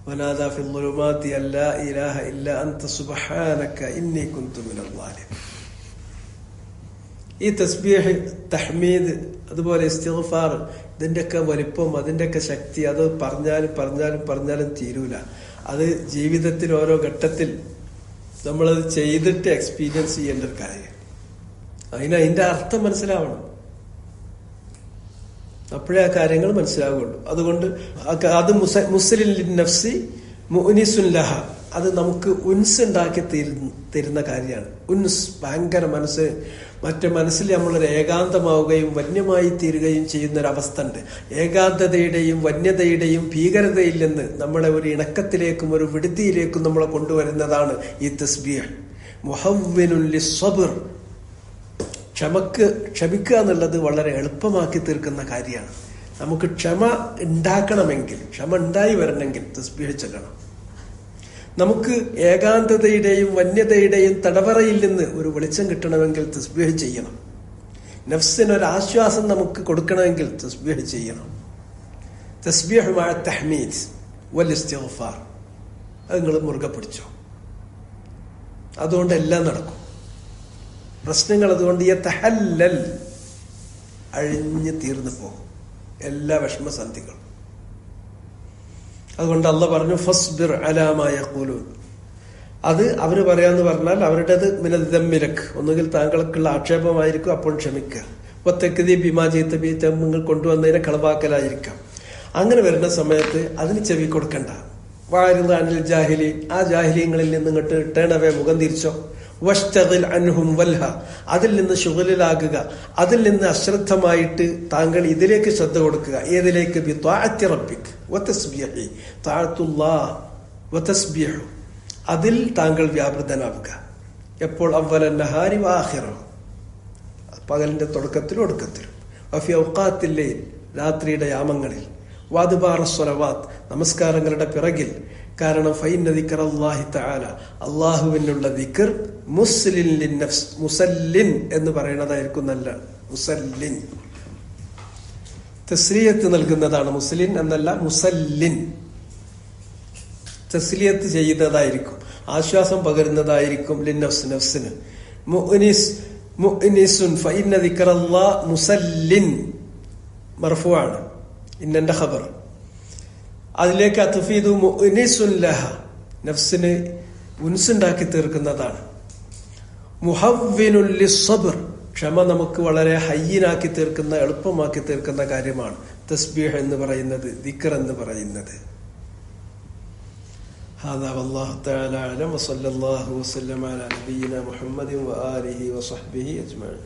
വനാദാ ഫിൽ ളുലുമാതി അല്ലാ ഇലാഹ ഇല്ലാ അൻത സുബ്ഹാനക ഇന്നി കുൻതു മിനൽ ളാലിമീൻ. ഈ തസ്ബീഹ്, തഹ്മീദ്, അതുപോലെ ഇസ്തിഗ്ഫാർ, ഇതിന്റെയൊക്കെ വലിപ്പം, അതിന്റെയൊക്കെ ശക്തി, അത് പറഞ്ഞാലും തീരൂല. അത് ജീവിതത്തിൽ ഓരോ ഘട്ടത്തിൽ നമ്മളത് ചെയ്തിട്ട് എക്സ്പീരിയൻസ് ചെയ്യേണ്ട ഒരു കാര്യം. അതിന്റെ അർത്ഥം മനസ്സിലാവണം. അപ്പോഴേ ആ കാര്യങ്ങൾ മനസ്സിലാവുകയുള്ളൂ. അതുകൊണ്ട് അത് മുസ്ലിൻ നഫ്സി മുഅ്നിസുൻ ലഹ, അത് നമുക്ക് ഉൻസ് ഉണ്ടാക്കി തരുന്ന കാര്യമാണ്. ഉൻസ്, ഭയങ്കര മനസ്സിൽ നമ്മളൊരു ഏകാന്തമാവുകയും വന്യമായി തീരുകയും ചെയ്യുന്നൊരവസ്ഥ ഉണ്ട്. ഏകാന്തതയുടെയും വന്യതയുടെയും ഭീകരതയിൽ നിന്ന് നമ്മളെ ഒരു ഇണക്കത്തിലേക്കും ഒരു വിടുതിയിലേക്കും നമ്മളെ കൊണ്ടുവരുന്നതാണ് ഈ തസ്ബീഹ്. മുഹവ്വിനുൻ ലിസ്സബ്ർ, ക്ഷമിക്കുക എന്നുള്ളത് വളരെ എളുപ്പമാക്കി തീർക്കുന്ന കാര്യമാണ്. നമുക്ക് ക്ഷമ ഉണ്ടാക്കണമെങ്കിൽ, ക്ഷമ ഉണ്ടായി വരണമെങ്കിൽ തസ്ബീഹ് ചൊല്ലണം. നമുക്ക് ഏകാന്തതയുടെയും വന്യതയുടെയും തടവറയിൽ നിന്ന് ഒരു വെളിച്ചം കിട്ടണമെങ്കിൽ തസ്ബീഹ് ചെയ്യണം. നഫ്സിനൊരാശ്വാസം നമുക്ക് കൊടുക്കണമെങ്കിൽ തസ്ബീഹ് ചെയ്യണം. തസ്ബീഹ് മഅ തഹ്മീദ് വൽ ഇസ്തിഗ്ഫാർ, അത് നിങ്ങൾ മുറുകെ പിടിച്ചോ. അതുകൊണ്ട് എല്ലാം നടക്കും. പ്രശ്നങ്ങൾ അതുകൊണ്ട് യതഹല്ലൽ അഴിഞ്ഞു തീർന്നു പോകും എല്ലാ വിഷമസന്ധികളും. അതുകൊണ്ട് അല്ലാഹ് പറഞ്ഞു ഫസ്ബിർ അലാ മാ യഖൂലൂൻ. അത് അവര് പറയാന്ന് പറഞ്ഞാൽ അവരുടേത് മിനദ്ദമ്മിലക്ക്, ഒന്നുകിൽ താങ്കൾക്കുള്ള ആക്ഷേപമായിരിക്കും, അപ്പോൾ ക്ഷമിക്കുക. ഒത്തക്കതി ബിമാജീത്ത നിങ്ങൾ കൊണ്ടുവന്നതിനെ കളവാക്കലായിരിക്കാം. അങ്ങനെ വരുന്ന സമയത്ത് അതിന് ചെവി കൊടുക്കണ്ട. വാരിദ് അനിൽ ജാഹിലീൻ, ആ ജാഹിലീങ്ങളിൽ നിന്ന് ഇങ്ങോട്ട് ടേണവേ, മുഖം തിരിച്ചോ. വഷ്തഗിൽ അൻഹും വൽഹ, അതിൽ നിന്ന് ശുഗലിലാകുക, അതിൽ നിന്ന് അശ്രദ്ധമായിട്ട് താങ്കൾ ഇതിലേക്ക് ശ്രദ്ധ കൊടുക്കുക. ഏതിലേക്ക്? ബി ത്വാഅത്തി റബ്ബിക് വതസ്ബീഹി, ത്വാഅത്തുല്ലാഹ് വതസ്ബീഹു, അതിൽ താങ്കൾ വ്യാപൃതനാവുക. എപ്പോൾ? അവ്വലൻ നഹാരി വആഖിറഹു, പകലിന്റെ തുടക്കത്തിലും ഒടുക്കത്തിലും. വഫി ഔഖാത്തിൽ ലൈൽ, രാത്രിയുടെ യാമങ്ങളിൽ. വഅദ്ബാറ സ്വലവാത്ത്, നമസ്കാരങ്ങളുടെ പിറകിൽ. കാരണം ഫഇന്ന ദിക്റല്ലാഹി തആല, അല്ലാഹുവിനുള്ള ദിക്ർ മുസ്ലിൻ ലിന്നഫ്സ്, മുസല്ലിൻ എന്ന് പറയുന്നതായിരിക്കും നല്ല. മുസല്ലിൻ തസ്ലിയത്ത് നൽകുന്നതാണ്, മുസ്ലിൻ എന്നല്ല മുസല്ലിൻ. തസ്ലിയത്ത് ചെയ്യുന്നതായിരിക്കും, ആശ്വാസം പകരുന്നതായിരിക്കും. ലിന്നഫ്സ്, നഫ്സിന്. മുഅ്നിസുൻ ഫഇന്ന ദിക്റല്ലാഹ് മുസല്ലിൻ, മർഫൂആണ്, ഇന്നന്റെ ഖബർ. അതിലേക്ക് അത്ഫീദു മുഅ്നിസുൻ ലഹ, നഫ്സിന് ഉൻസുണ്ടാക്കി തീർക്കുന്നതാണ്. മുഹവ്വിനുൽ ലിസ്സബ്ർ, ക്ഷമ നമുക്ക് വളരെ ഹയ്യിനാക്കി തീർക്കുന്ന, എളുപ്പമാക്കി തീർക്കുന്ന കാര്യമാണ് തസ്ബീഹ് എന്ന് പറയുന്നത്, ദിക്ർ എന്ന് പറയുന്നത്. هذا والله تعالى أعلم وصلى الله وسلم على نبينا محمد وآله وصحبه أجمعين.